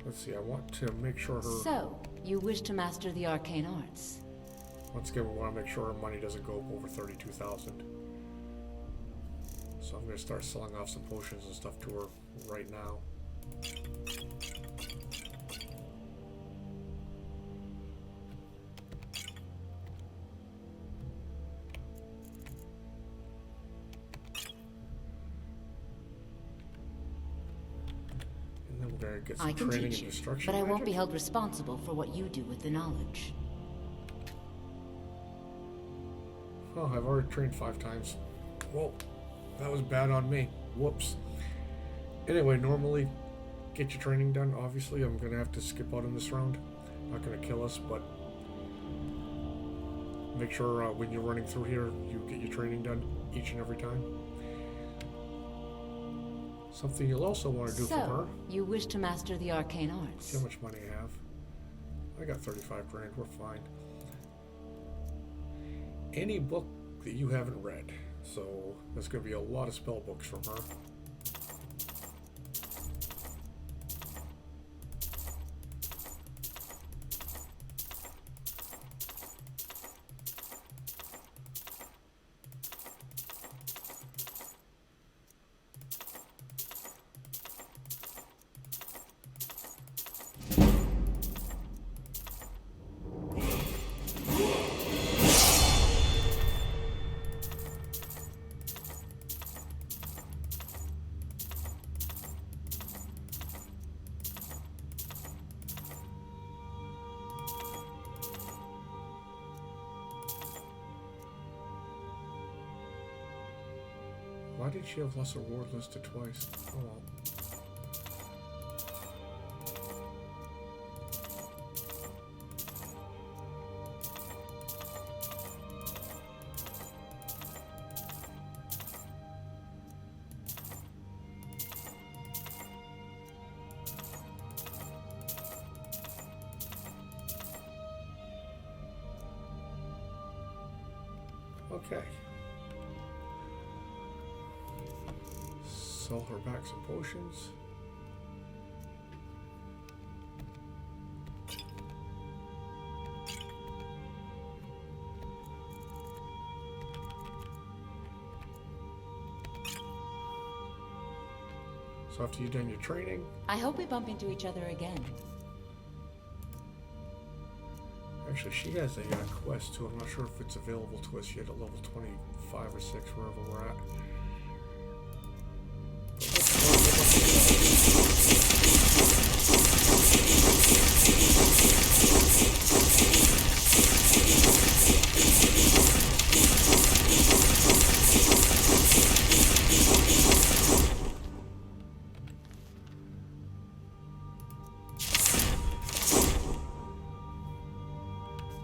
Let's see. I want to make sure her. So, you wish to master the arcane arts? Once again, we want to make sure her money doesn't go up over 32,000. So I'm going to start selling off some potions and stuff to her right now. And then we're going to get some training in destruction. But I won't be held responsible for what you do with the knowledge. Oh, I've already trained 5 times. Whoa, that was bad on me. Whoops. Anyway, normally, get your training done. Obviously, I'm going to have to skip out in this round. Not going to kill us, but make sure when you're running through here, you get your training done each and every time. Something you'll also want to do for her. You wish to master the arcane arts? See how much money I have. I got 35 grand. We're fine. Any book that you haven't read. So there's going to be a lot of spell books from her. Why did she have less reward listed twice? Oh well. Okay. Sell her back some potions. So after you've done your training... I hope we bump into each other again. Actually, she has a quest too. I'm not sure if it's available to us yet at level 25 or 6, wherever we're at.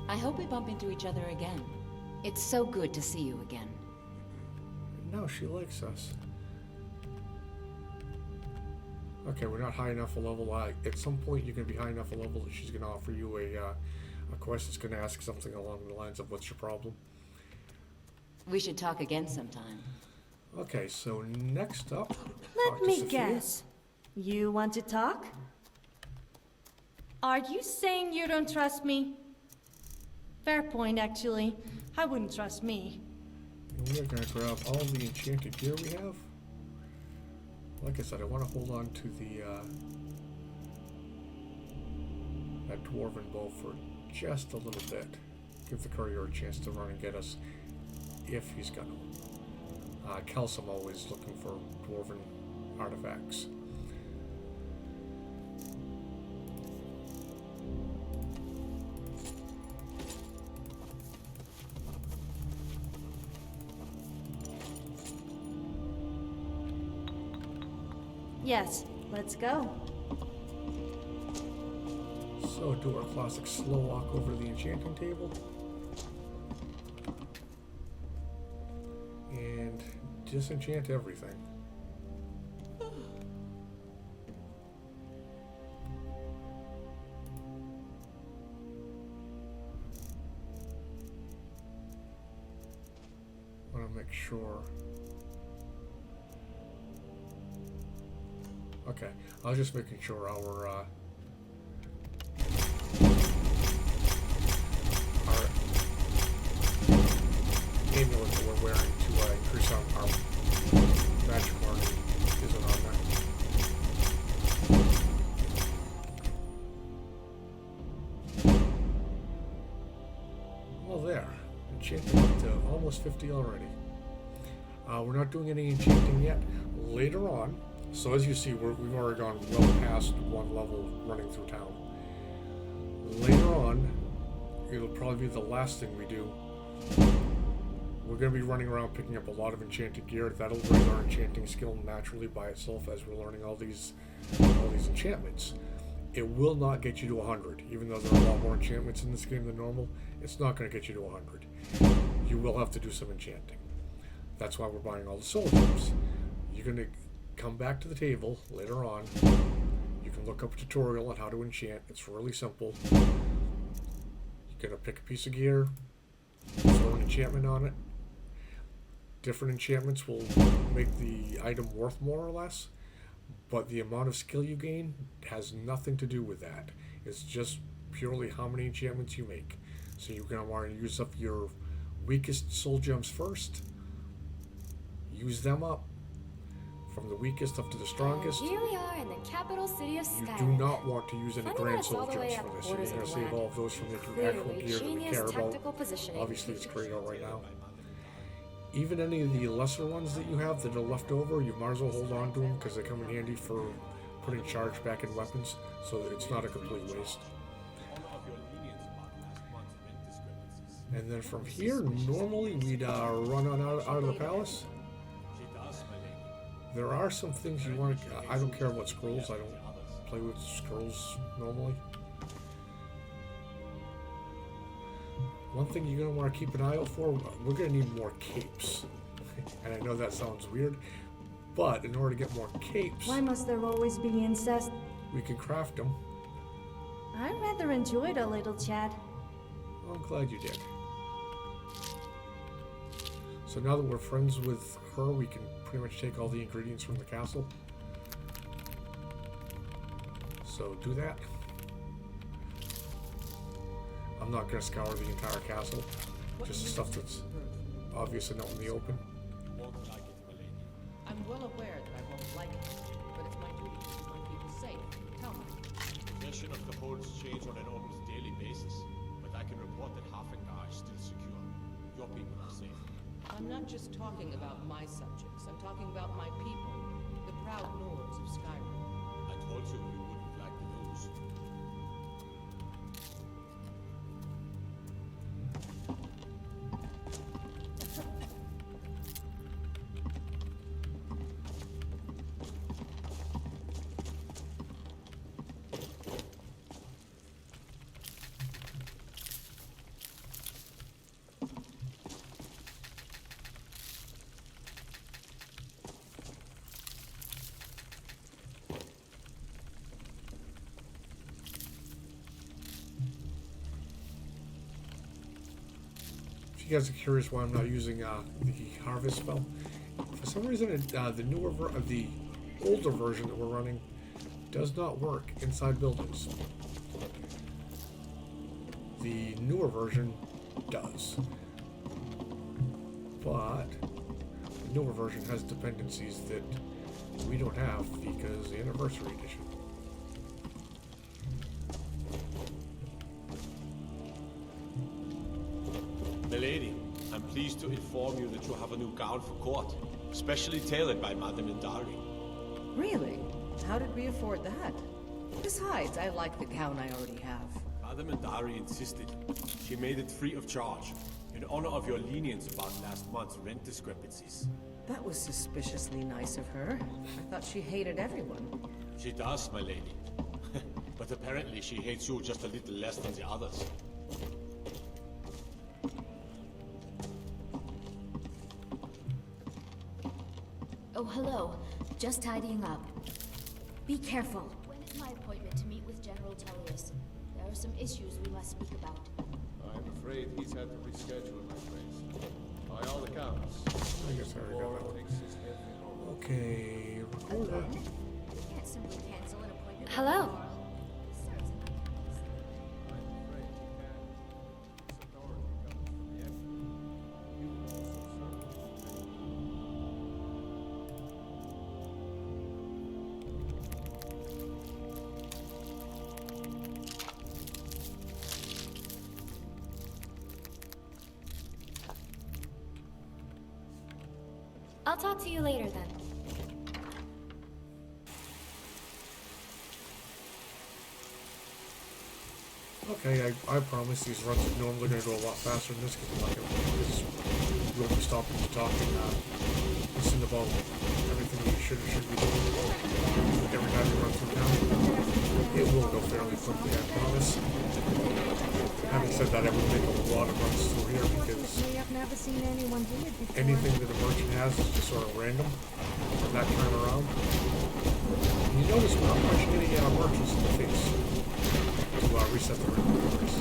I hope we bump into each other again. It's so good to see you again. No, she likes us. Okay, we're not high enough a level. At some point, you're going to be high enough a level that she's going to offer you a quest that's going to ask something along the lines of, what's your problem? We should talk again sometime. Okay, so next up... Let me guess. You want to talk? Are you saying you don't trust me? Fair point, actually. I wouldn't trust me. And we're going to grab all the enchanted gear we have. Like I said, I want to hold on to the that dwarven bow for just a little bit. Give the courier a chance to run and get us if he's gonna. Kelsum always looking for dwarven artifacts. Yes, let's go. So do our classic slow walk over to the enchanting table. And disenchant everything. I want to make sure. Okay, I was just making sure our amulet that we're wearing to increase our magic learning isn't on there. Well, there. Enchanting up to almost 50 already. We're not doing any enchanting yet. Later on, so as you see, we've already gone well past one level running through town. Later on, it'll probably be the last thing we do. We're going to be running around picking up a lot of enchanted gear. That'll raise our enchanting skill naturally by itself as we're learning all these enchantments. It will not get you to 100, even though there are a lot more enchantments in this game than normal. It's not going to get you to 100. You will have to do some enchanting. That's why we're buying all the soul gems. You're going to come back to the table later on. You can look up a tutorial on how to enchant. It's really simple. You're going to pick a piece of gear, throw an enchantment on it. Different enchantments will make the item worth more or less, but the amount of skill you gain has nothing to do with that. It's just purely how many enchantments you make. So you're going to want to use up your weakest soul gems first. Use them up from the weakest up to the strongest. Here we are in the capital city of Skyrim. You do not want to use any grand soul gems for this. You're going to save all of those from the actual gear that we care about. Obviously it's grayed out right now. Even any of the lesser ones that you have that are left over, you might as well hold on to them because they come in handy for putting charge back in weapons, so that it's not a complete waste. And then from here, normally we'd run on out of the palace. There are some things you want to... I don't care about scrolls. I don't play with scrolls normally. One thing you're going to want to keep an eye out for, we're going to need more capes. And I know that sounds weird, but in order to get more capes... Why must there always be incest? We can craft them. I rather enjoyed a little chat. Well, I'm glad you did. So now that we're friends with her, we can pretty much take all the ingredients from the castle. So do that. I'm not going to scour the entire castle, just the stuff that's obvious and out in the open. I'm well aware that I won't like it, but it's my duty to keep my people safe. Tell me. Possession of the holds change on an almost daily basis, but I can report that Hafengar is still secure. Your people are safe. I'm not just talking about my subjects. I'm talking about my people, the proud lords of Skyrim. I told you we wouldn't like to lose. If you guys are curious why I'm not using the harvest spell, for some reason the older version that we're running does not work inside buildings. The newer version does, but the newer version has dependencies that we don't have because the Anniversary Edition. Milady, I'm pleased to inform you that you have a new gown for court. Specially tailored by Madame Indari. Really? How did we afford that? Besides, I like the gown I already have. Madame Indari insisted. She made it free of charge, in honor of your lenience about last month's rent discrepancies. That was suspiciously nice of her. I thought she hated everyone. She does, my lady. But apparently she hates you just a little less than the others. Oh, hello. Just tidying up. Be careful. When is my appointment to meet with General Tullius? There are some issues we must speak about. I'm afraid he's had to reschedule, my friends. By all accounts, I guess I already got that one. Okay, recorder. You can't simply cancel an appointment. Hello. I'll talk to you later then. Okay, I promise these runs are normally going to go a lot faster than this because we'll be stopping to talk and listen about everything you should be doing every time you run through town. It will go fairly quickly, I promise. Having said that, I will make a lot of runs through here because I've never seen anyone do it before. anything that a merchant has is just sort of random from that time around. And you notice we're not punching any merchants in the face to reset the inventories.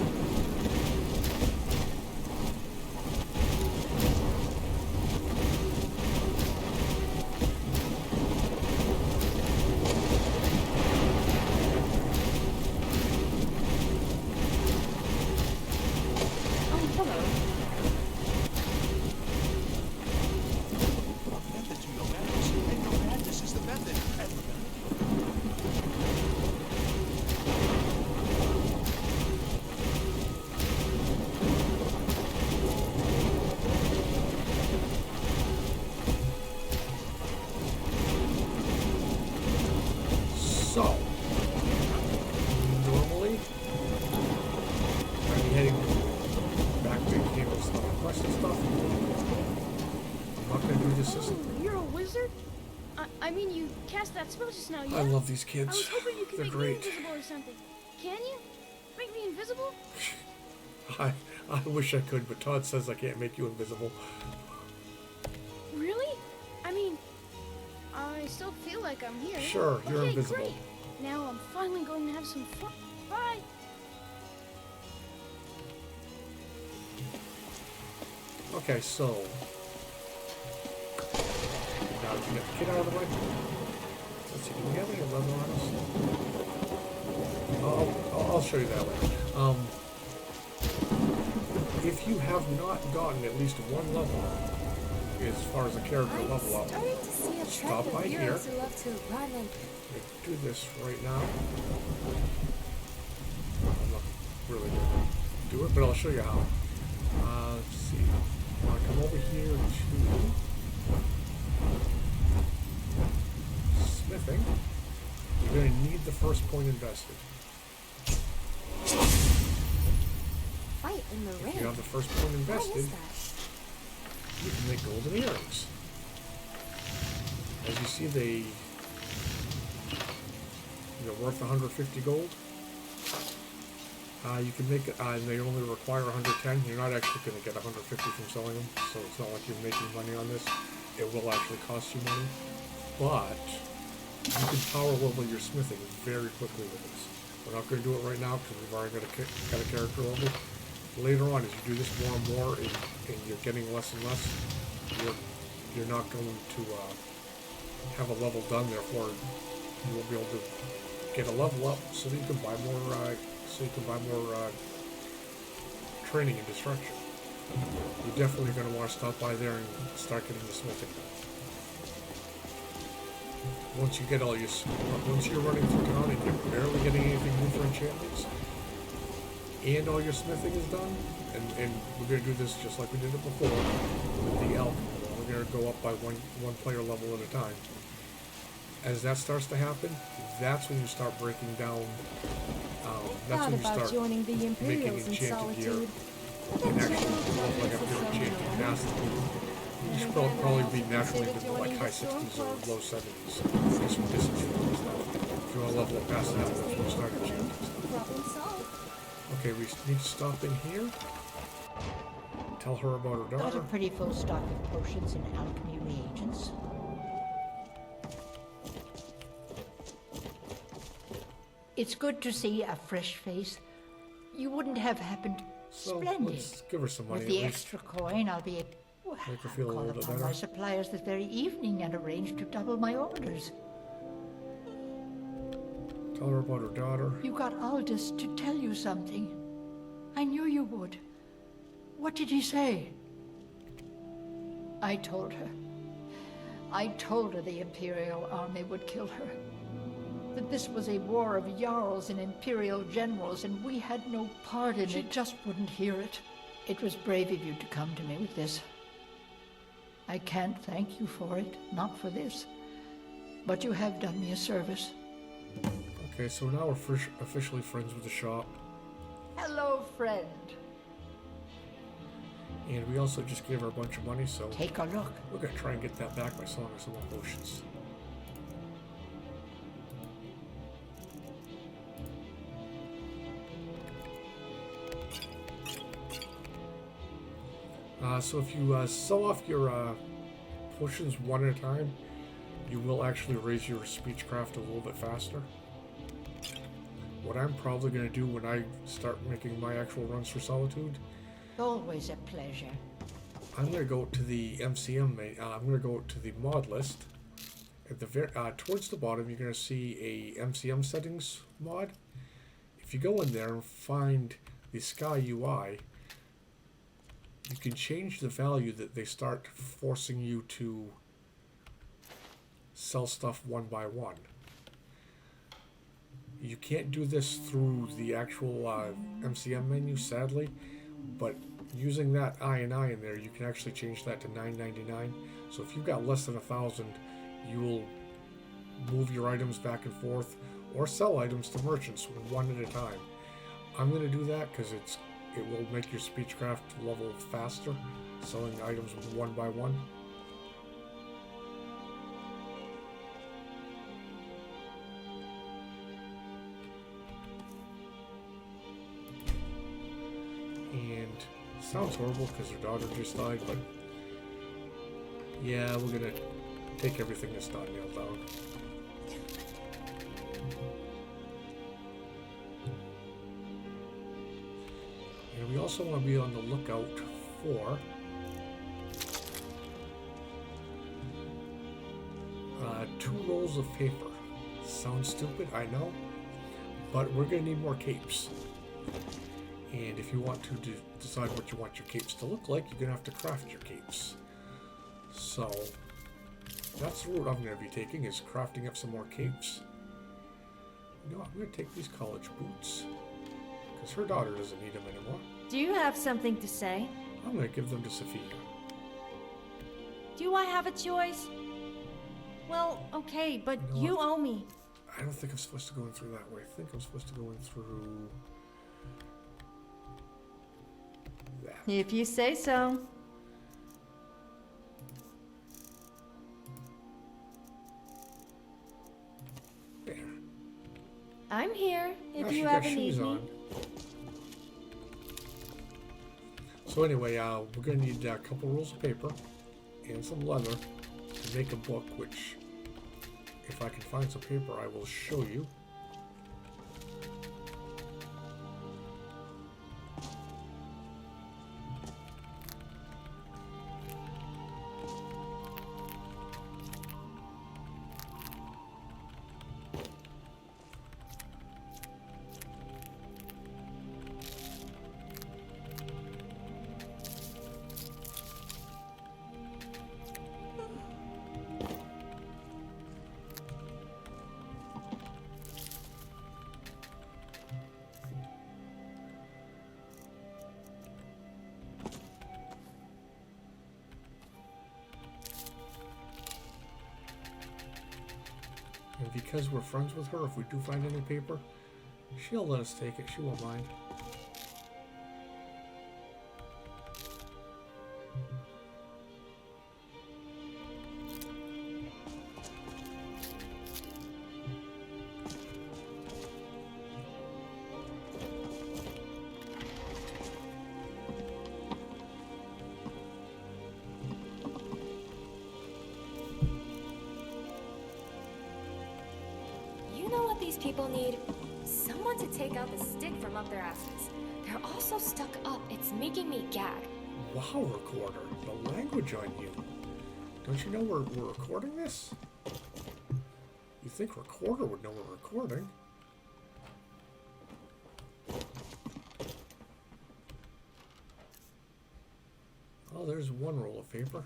So, normally, I'd be heading back to handle some quest and stuff. I'm not going to do this system. You're a wizard? I mean, you cast that spell just now, yeah? I love these kids. I was hoping you could They're make great. me invisible or something. Can you? Make me invisible? I wish I could, but Todd says I can't make you invisible. Really? I mean, I still feel like I'm here. Sure, you're Okay, invisible. Great. Now I'm finally going to have some fun. Bye! Okay, so... Now, get the kid out of the way. Let's see, do we have any leather on us? I'll show you that later. If you have not gotten at least one level, as far as a character level up, stop by here. Do this right now. I'm not really going to do it, but I'll show you how. Let's see. I'll come over here to smithing. You're going to need the first point invested. Fight in the rain. If you have the first point invested, you can make golden earrings. As you see, they're worth 150 gold. You can make it, and they only require 110. You're not actually going to get 150 from selling them, so it's not like you're making money on this. It will actually cost you money, but you can power level your smithing very quickly with this. We're not going to do it right now because we've already got a character level. Later on, as you do this more and more, and you're getting less and less, you're not going to have a level done. Therefore, you won't be able to get a level up, so that you can buy more. Training and destruction. You're definitely going to want to stop by there and start getting the smithing done. Once you get all your, once you're running through town and you're barely getting anything new for enchantments, and all your smithing is done, and we're going to do this just like we did it before with the alchemy. we're going to go up by one player level at a time. As that starts to happen, that's when you start breaking down. That's when you start joining the making Imperials in enchanted gear solitude. and actually look like if you're enchanting fast. You should probably be naturally in the like high 60s or low 70s. Just from disenchanting stuff. If you want to level up past that, that's when you start enchanting stuff. Problem solved. Okay, we need to stop in here. Tell her about her Got daughter. a pretty full stock of potions and alchemy reagents. It's good to see a fresh face. You wouldn't have happened. So, Splendid. let's give her some money With the at least. extra coin, I'll be able Make her feel a call little bit upon better. my suppliers this very evening and arrange to double my orders. Tell her about her daughter. You got Aldous to tell you something. I knew you would. What did he say? I told her. I told her the Imperial army would kill her. That this was a war of Jarls and Imperial generals, and we had no part in it. She just wouldn't hear it. It was brave of you to come to me with this. I can't thank you for it, not for this. But you have done me a service. Okay, so now we're officially friends with the shop. Hello, friend. And we also just gave her a bunch of money, so... Take a look. We're gonna try and get that back by selling her some more potions. So if you sell off your potions one at a time, you will actually raise your Speechcraft a little bit faster. What I'm probably going to do when I start making my actual runs for Solitude, Always a pleasure. I'm going to go to the MCM I'm going to go to the mod list. At the towards the bottom, you're going to see a MCM settings mod. If you go in there and find the Sky UI, you can change the value that they start forcing you to sell stuff one by one. You can't do this through the actual MCM menu, sadly, but using that I in there, you can actually change that to $9.99. So if you've got less than 1,000, you will move your items back and forth or sell items to merchants one at a time. I'm going to do that because it will make your Speechcraft level faster, selling items one by one. And sounds horrible because her daughter just died, but yeah, we're gonna take everything that's not nailed down. And we also want to be on the lookout for two rolls of paper. Sounds stupid, I know, but we're going to need more capes. And if you want to decide what you want your capes to look like, you're going to have to craft your capes. So that's the route I'm going to be taking, is crafting up some more capes. You know what, I'm going to take these college boots, because her daughter doesn't need them anymore. Do you have something to say? I'm going to give them to Sophia. Do I have a choice? Well, okay, but You know you what? owe me. I don't think I'm supposed to go in through that way. I think I'm supposed to go in through that. If you say so. There. I'm here if Now you she got ever shoes need me. on. So anyway, we're going to need a couple rolls of paper and some leather to make a book, which, if I can find some paper, I will show you. because we're friends with her, if we do find any paper, she'll let us take it. She won't mind. You know what these people need? Someone to take out the stick from up their asses. They're all so stuck up, it's making me gag. Wow, recorder, the language on you. Don't you know we're recording this? You think recorder would know we're recording? Oh, there's one roll of paper.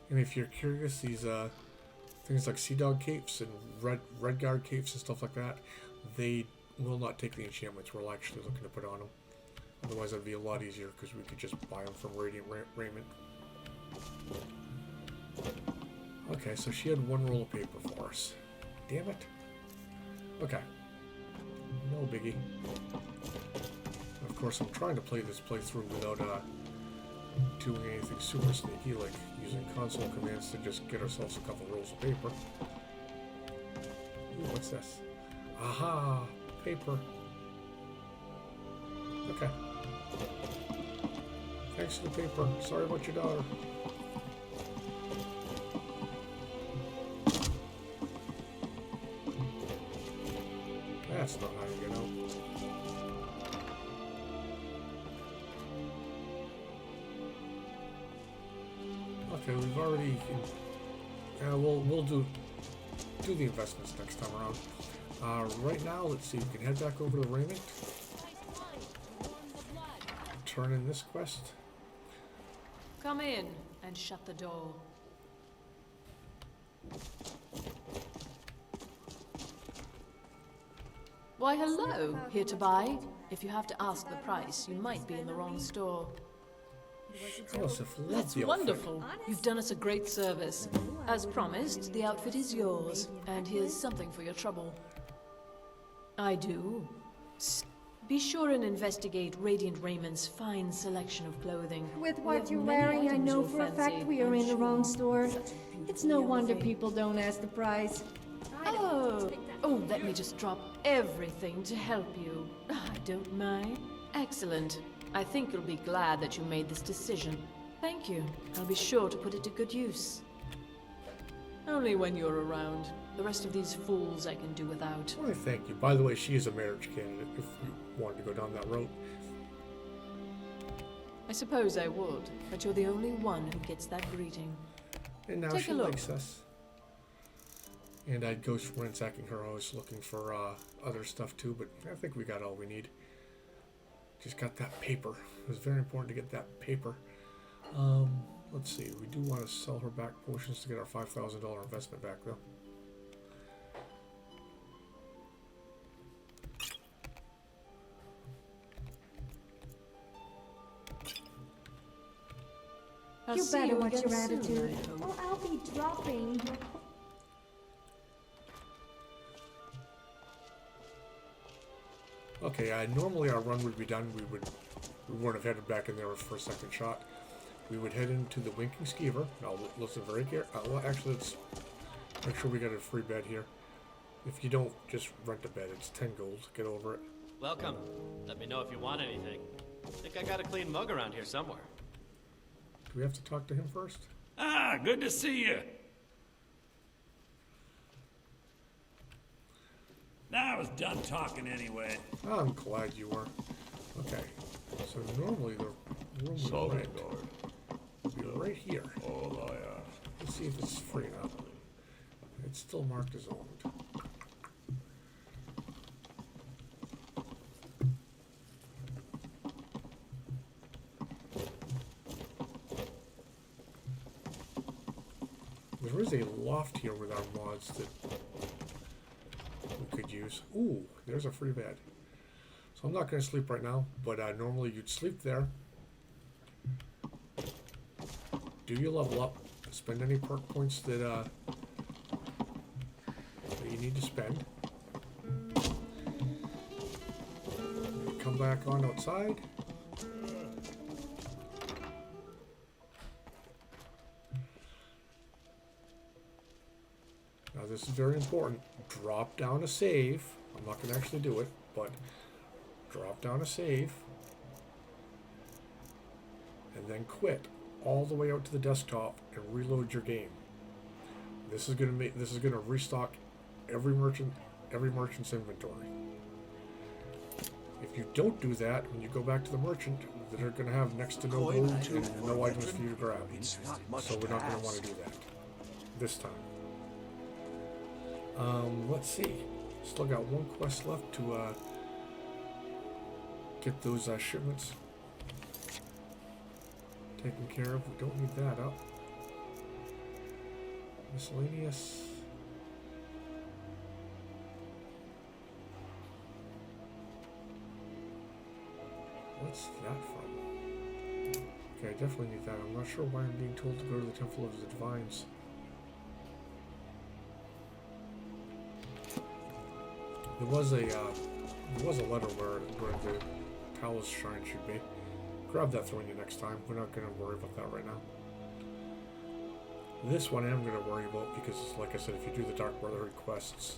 And if you're curious, these things like Sea Dog capes and Red Guard capes and stuff like that, they will not take the enchantments we're actually looking to put on them. Otherwise, that'd be a lot easier because we could just buy them from Radiant Raiment. Okay, so she had one roll of paper for us. Damn it. Okay. No biggie. Of course, I'm trying to play this playthrough without doing anything super sneaky, like using console commands to just get ourselves a couple rolls of paper. Ooh, what's this? Aha! Paper. Okay. Thanks for the paper. Sorry about your daughter. That's not how you get out. Okay, we've already. We'll do the investments next time around. Right now, let's see. We can head back over to Raymond. Turn in this quest. Come in and shut the door. Why, hello. Here to buy? If you have to ask the price, you might be in the wrong store. That's wonderful. You've done us a great service. As promised, the outfit is yours, and here's something for your trouble. I do. Be sure and investigate Radiant Raiment's fine selection of clothing. With what you're wearing, I know for a fact we are in the wrong store. It's no wonder people don't ask the price. Oh, let me just drop everything to help you. I don't mind. Excellent. I think you'll be glad that you made this decision. Thank you. I'll be sure to put it to good use. Only when you're around. The rest of these fools I can do without. Why, thank you. By the way, she is a marriage candidate if you wanted to go down that road. I suppose I would, but you're the only one who gets that greeting. And now Take she a look. likes us. And I'd go ransacking her house looking for other stuff too, but I think we got all we need. Just got that paper. It was very important to get that paper. Let's see. We do want to sell her back potions to get our $5,000 investment back, though. You better watch your attitude, or I'll be dropping your... Okay, normally our run would be done. We wouldn't have headed back in there for a second shot. We would head into the Winking Skeever. Now listen very carefully. Well, actually, let's make sure we got a free bed here. If you don't, just rent a bed. It's 10 gold. Get over it. Welcome. Let me know if you want anything. Think I got a clean mug around here somewhere. Do we have to talk to him first? Ah, good to see you. Now I was done talking anyway. Oh, I'm glad you were. Okay. So normally the room we rent would be right here. All I ask. Let's see if it's free enough. It's still marked as owned. There is a loft here with our mods that we could use. Ooh, there's a free bed. So I'm not going to sleep right now, but normally you'd sleep there. Do you level up? Spend any perk points that you need to spend. Come back on outside. Now this is very important. Drop down a save. I'm not going to actually do it, but drop down a save. And then quit all the way out to the desktop and reload your game. This is going to restock every merchant's inventory. If you don't do that, when you go back to the merchant, they're going to have next to no gold and no items for you to grab. So we're not going to want to do that this time. Let's see. Still got one quest left to get those shipments taken care of. We don't need that up. Miscellaneous. What's that from? Okay, I definitely need that. I'm not sure why I'm being told to go to the Temple of the Divines. There was a letter where the Talos Shrine should be. Grab that throwing you next time. We're not going to worry about that right now. This one I am going to worry about because, like I said, if you do the Dark Brotherhood quests,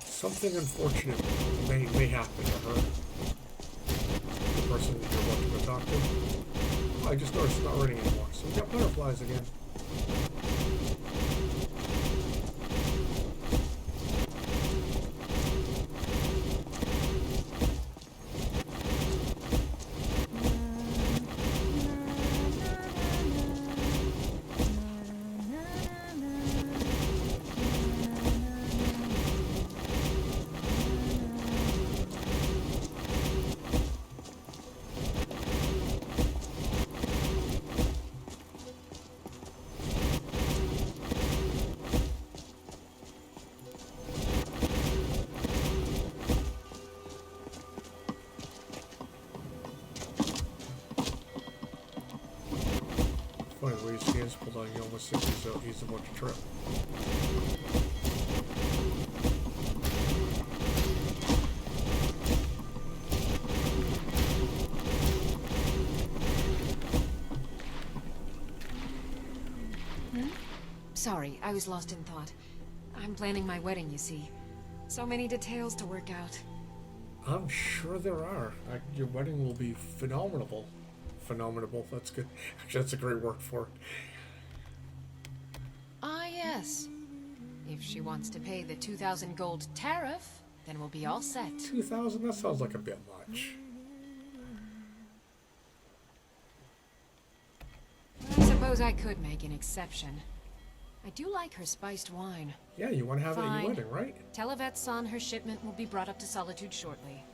something unfortunate may happen to her. The person that you're wanting to talk to. Oh, I just noticed it's not raining anymore. So we got butterflies again. Where his hands pulled on, you almost think he's about to trip. Sorry, I was lost in thought. I'm planning my wedding, you see. So many details to work out. I'm sure there are. Your wedding will be phenomenal. Phenomenal, that's good. Actually, that's a great word for it. Ah, yes. If she wants to pay the 2,000 gold tariff, then we'll be all set. 2,000? That sounds like a bit much. I suppose I could make an exception. I do like her spiced wine. Yeah, you want to have it at your wedding, right? Tell Yvette's-san her shipment will be brought up to Solitude shortly.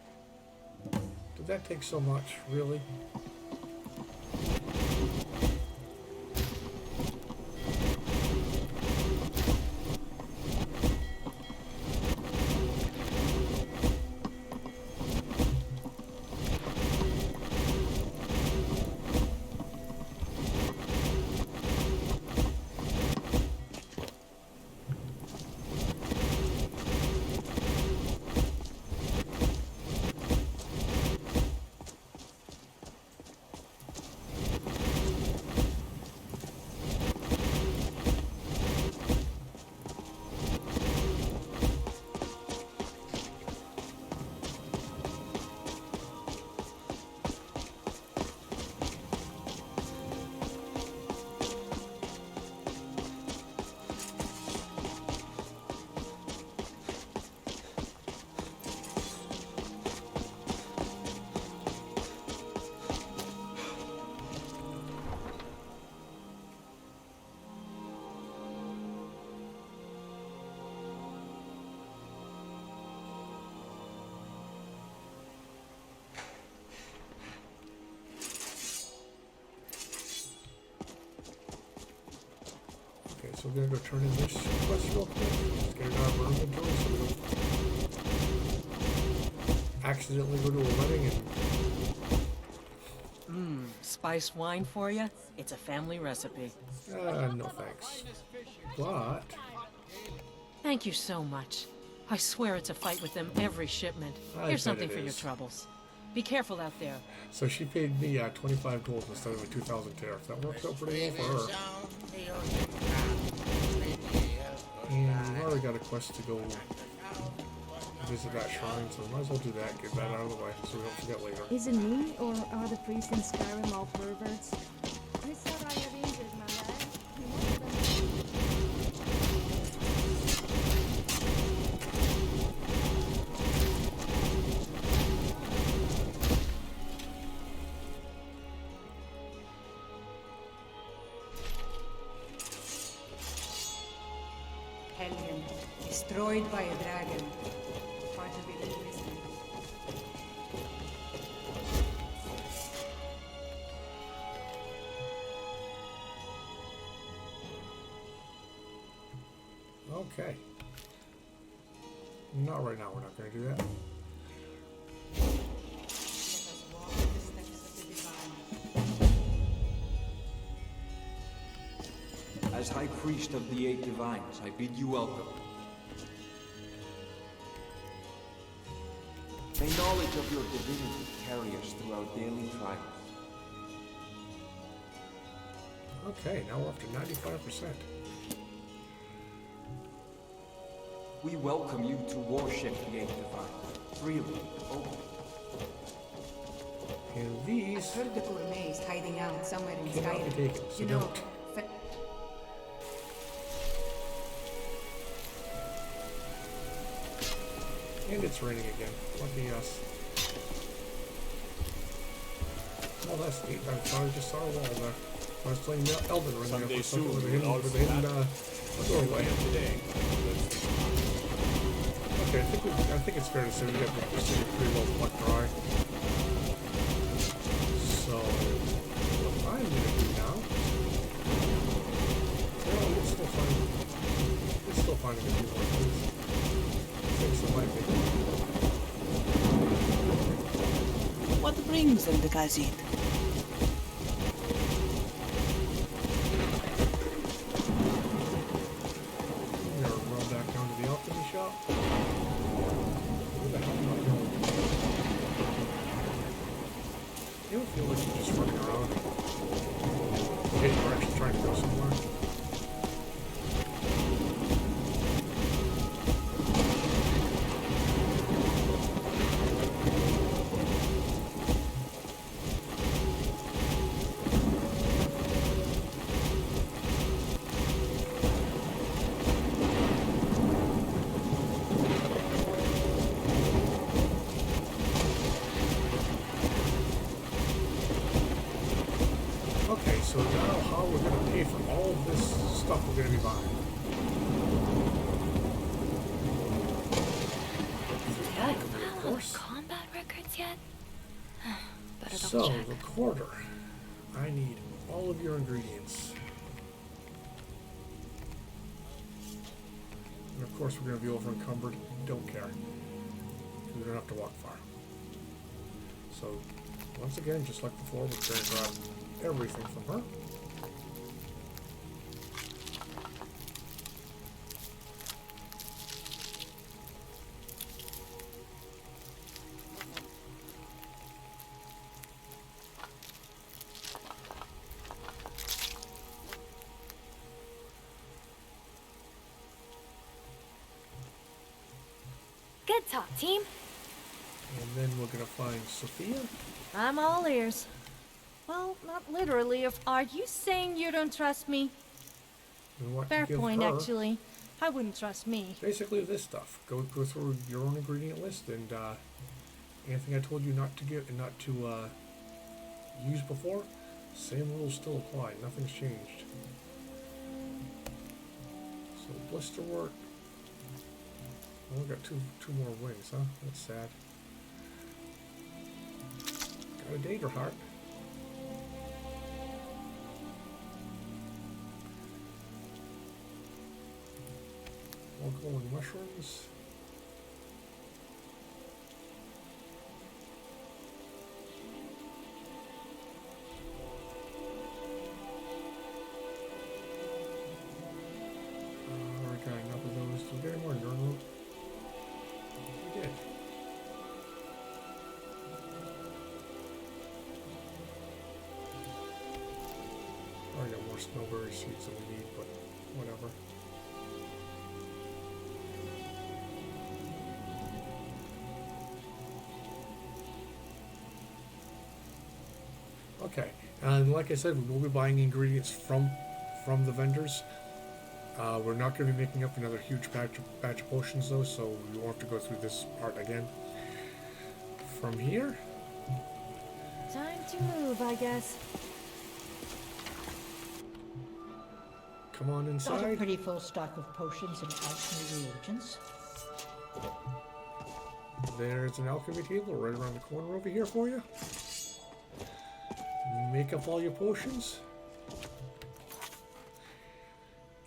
Did that take so much, really? so we're gonna go turn in this quest real quick. Just get it out of our inventory so we don't accidentally go to a wedding and... Spiced wine for you? It's a family recipe. No thanks. But... Thank you so much. I swear it's a fight with them every shipment. I Here's bet something it for your is. troubles. Be careful out there. So she paid me 25 gold instead of a 2,000 tariff. That works out pretty well for her. And we've already got a quest to go visit that shrine, so we might as well do that, get that out of the way so we don't forget later. Is it me, or are the priests in Skyrim all perverts? I thought I had injured my leg. Helgen, destroyed by a dragon. Hard to believe, isn't it? Okay. Not right now, we're not going to do that. As High Priest of the Eight Divines, I bid you welcome. May knowledge of your divinity carry us through our daily trials. Okay, now we're up to 95%. We welcome you to worship the Eight Divines, freely, openly. And these... I've heard the gourmet is hiding out somewhere in cannot be Skyrim. taken, so You know, don't. And it's raining again. Lucky us. Well, that's neat. I thought I just saw a wall there. I was playing Elden Ring there for something with a hidden doorway. Okay, I think it's fair to say we got the city pretty well plucked dry. So, what I'm gonna do now? Well, it's still finding a few more things. What brings them to Kazit? We're gonna roll back down to the alchemy shop. Where the hell am I going? You don't feel like you're just running around. Okay, you're actually trying to go somewhere. So now how we're going to pay for all of this stuff we're going to be buying. Of course. Combat records yet? Better double So, check. the quarter. I need all of your ingredients. And of course we're going to be over encumbered. Don't care. We don't have to walk far. So, once again, just like before, we're going to grab everything from her. Good talk, team. And then we're gonna find Sophia. I'm all ears. Well, not literally. Are you saying you don't trust me? And what Fair to give point, her. actually. I wouldn't trust me. Basically this stuff. Go through your own ingredient list and anything I told you not to get and not to use before, same rules still apply. Nothing's changed. So blister work. Oh, we got two more wings, huh? That's sad. Got a dagger heart. More glowing mushrooms. Already got enough of those. Did we get any more Nurgle? We did. Already got more snowberry seeds than we need, but whatever. Okay, and like I said, we will be buying ingredients from the vendors. We're not going to be making up another huge batch of potions though, so we won't have to go through this part again. From here, Time to move, I guess. come on Got a inside. pretty full stock of potions and alchemy reagents. There's an alchemy table right around the corner over here for you. Make up all your potions.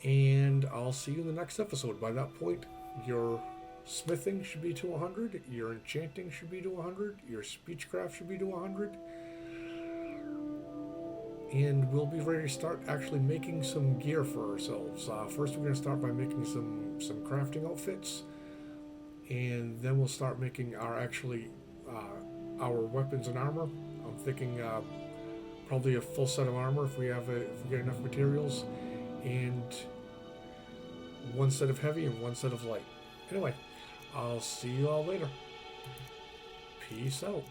And I'll see you in the next episode. By that point, your smithing should be to 100, your enchanting should be to 100, your speechcraft should be to 100. And we'll be ready to start actually making some gear for ourselves. First, we're going to start by making some crafting outfits. And then we'll start making our our weapons and armor. I'm thinking probably a full set of armor if we get enough materials, and one set of heavy and one set of light. Anyway, I'll see you all later. Peace out.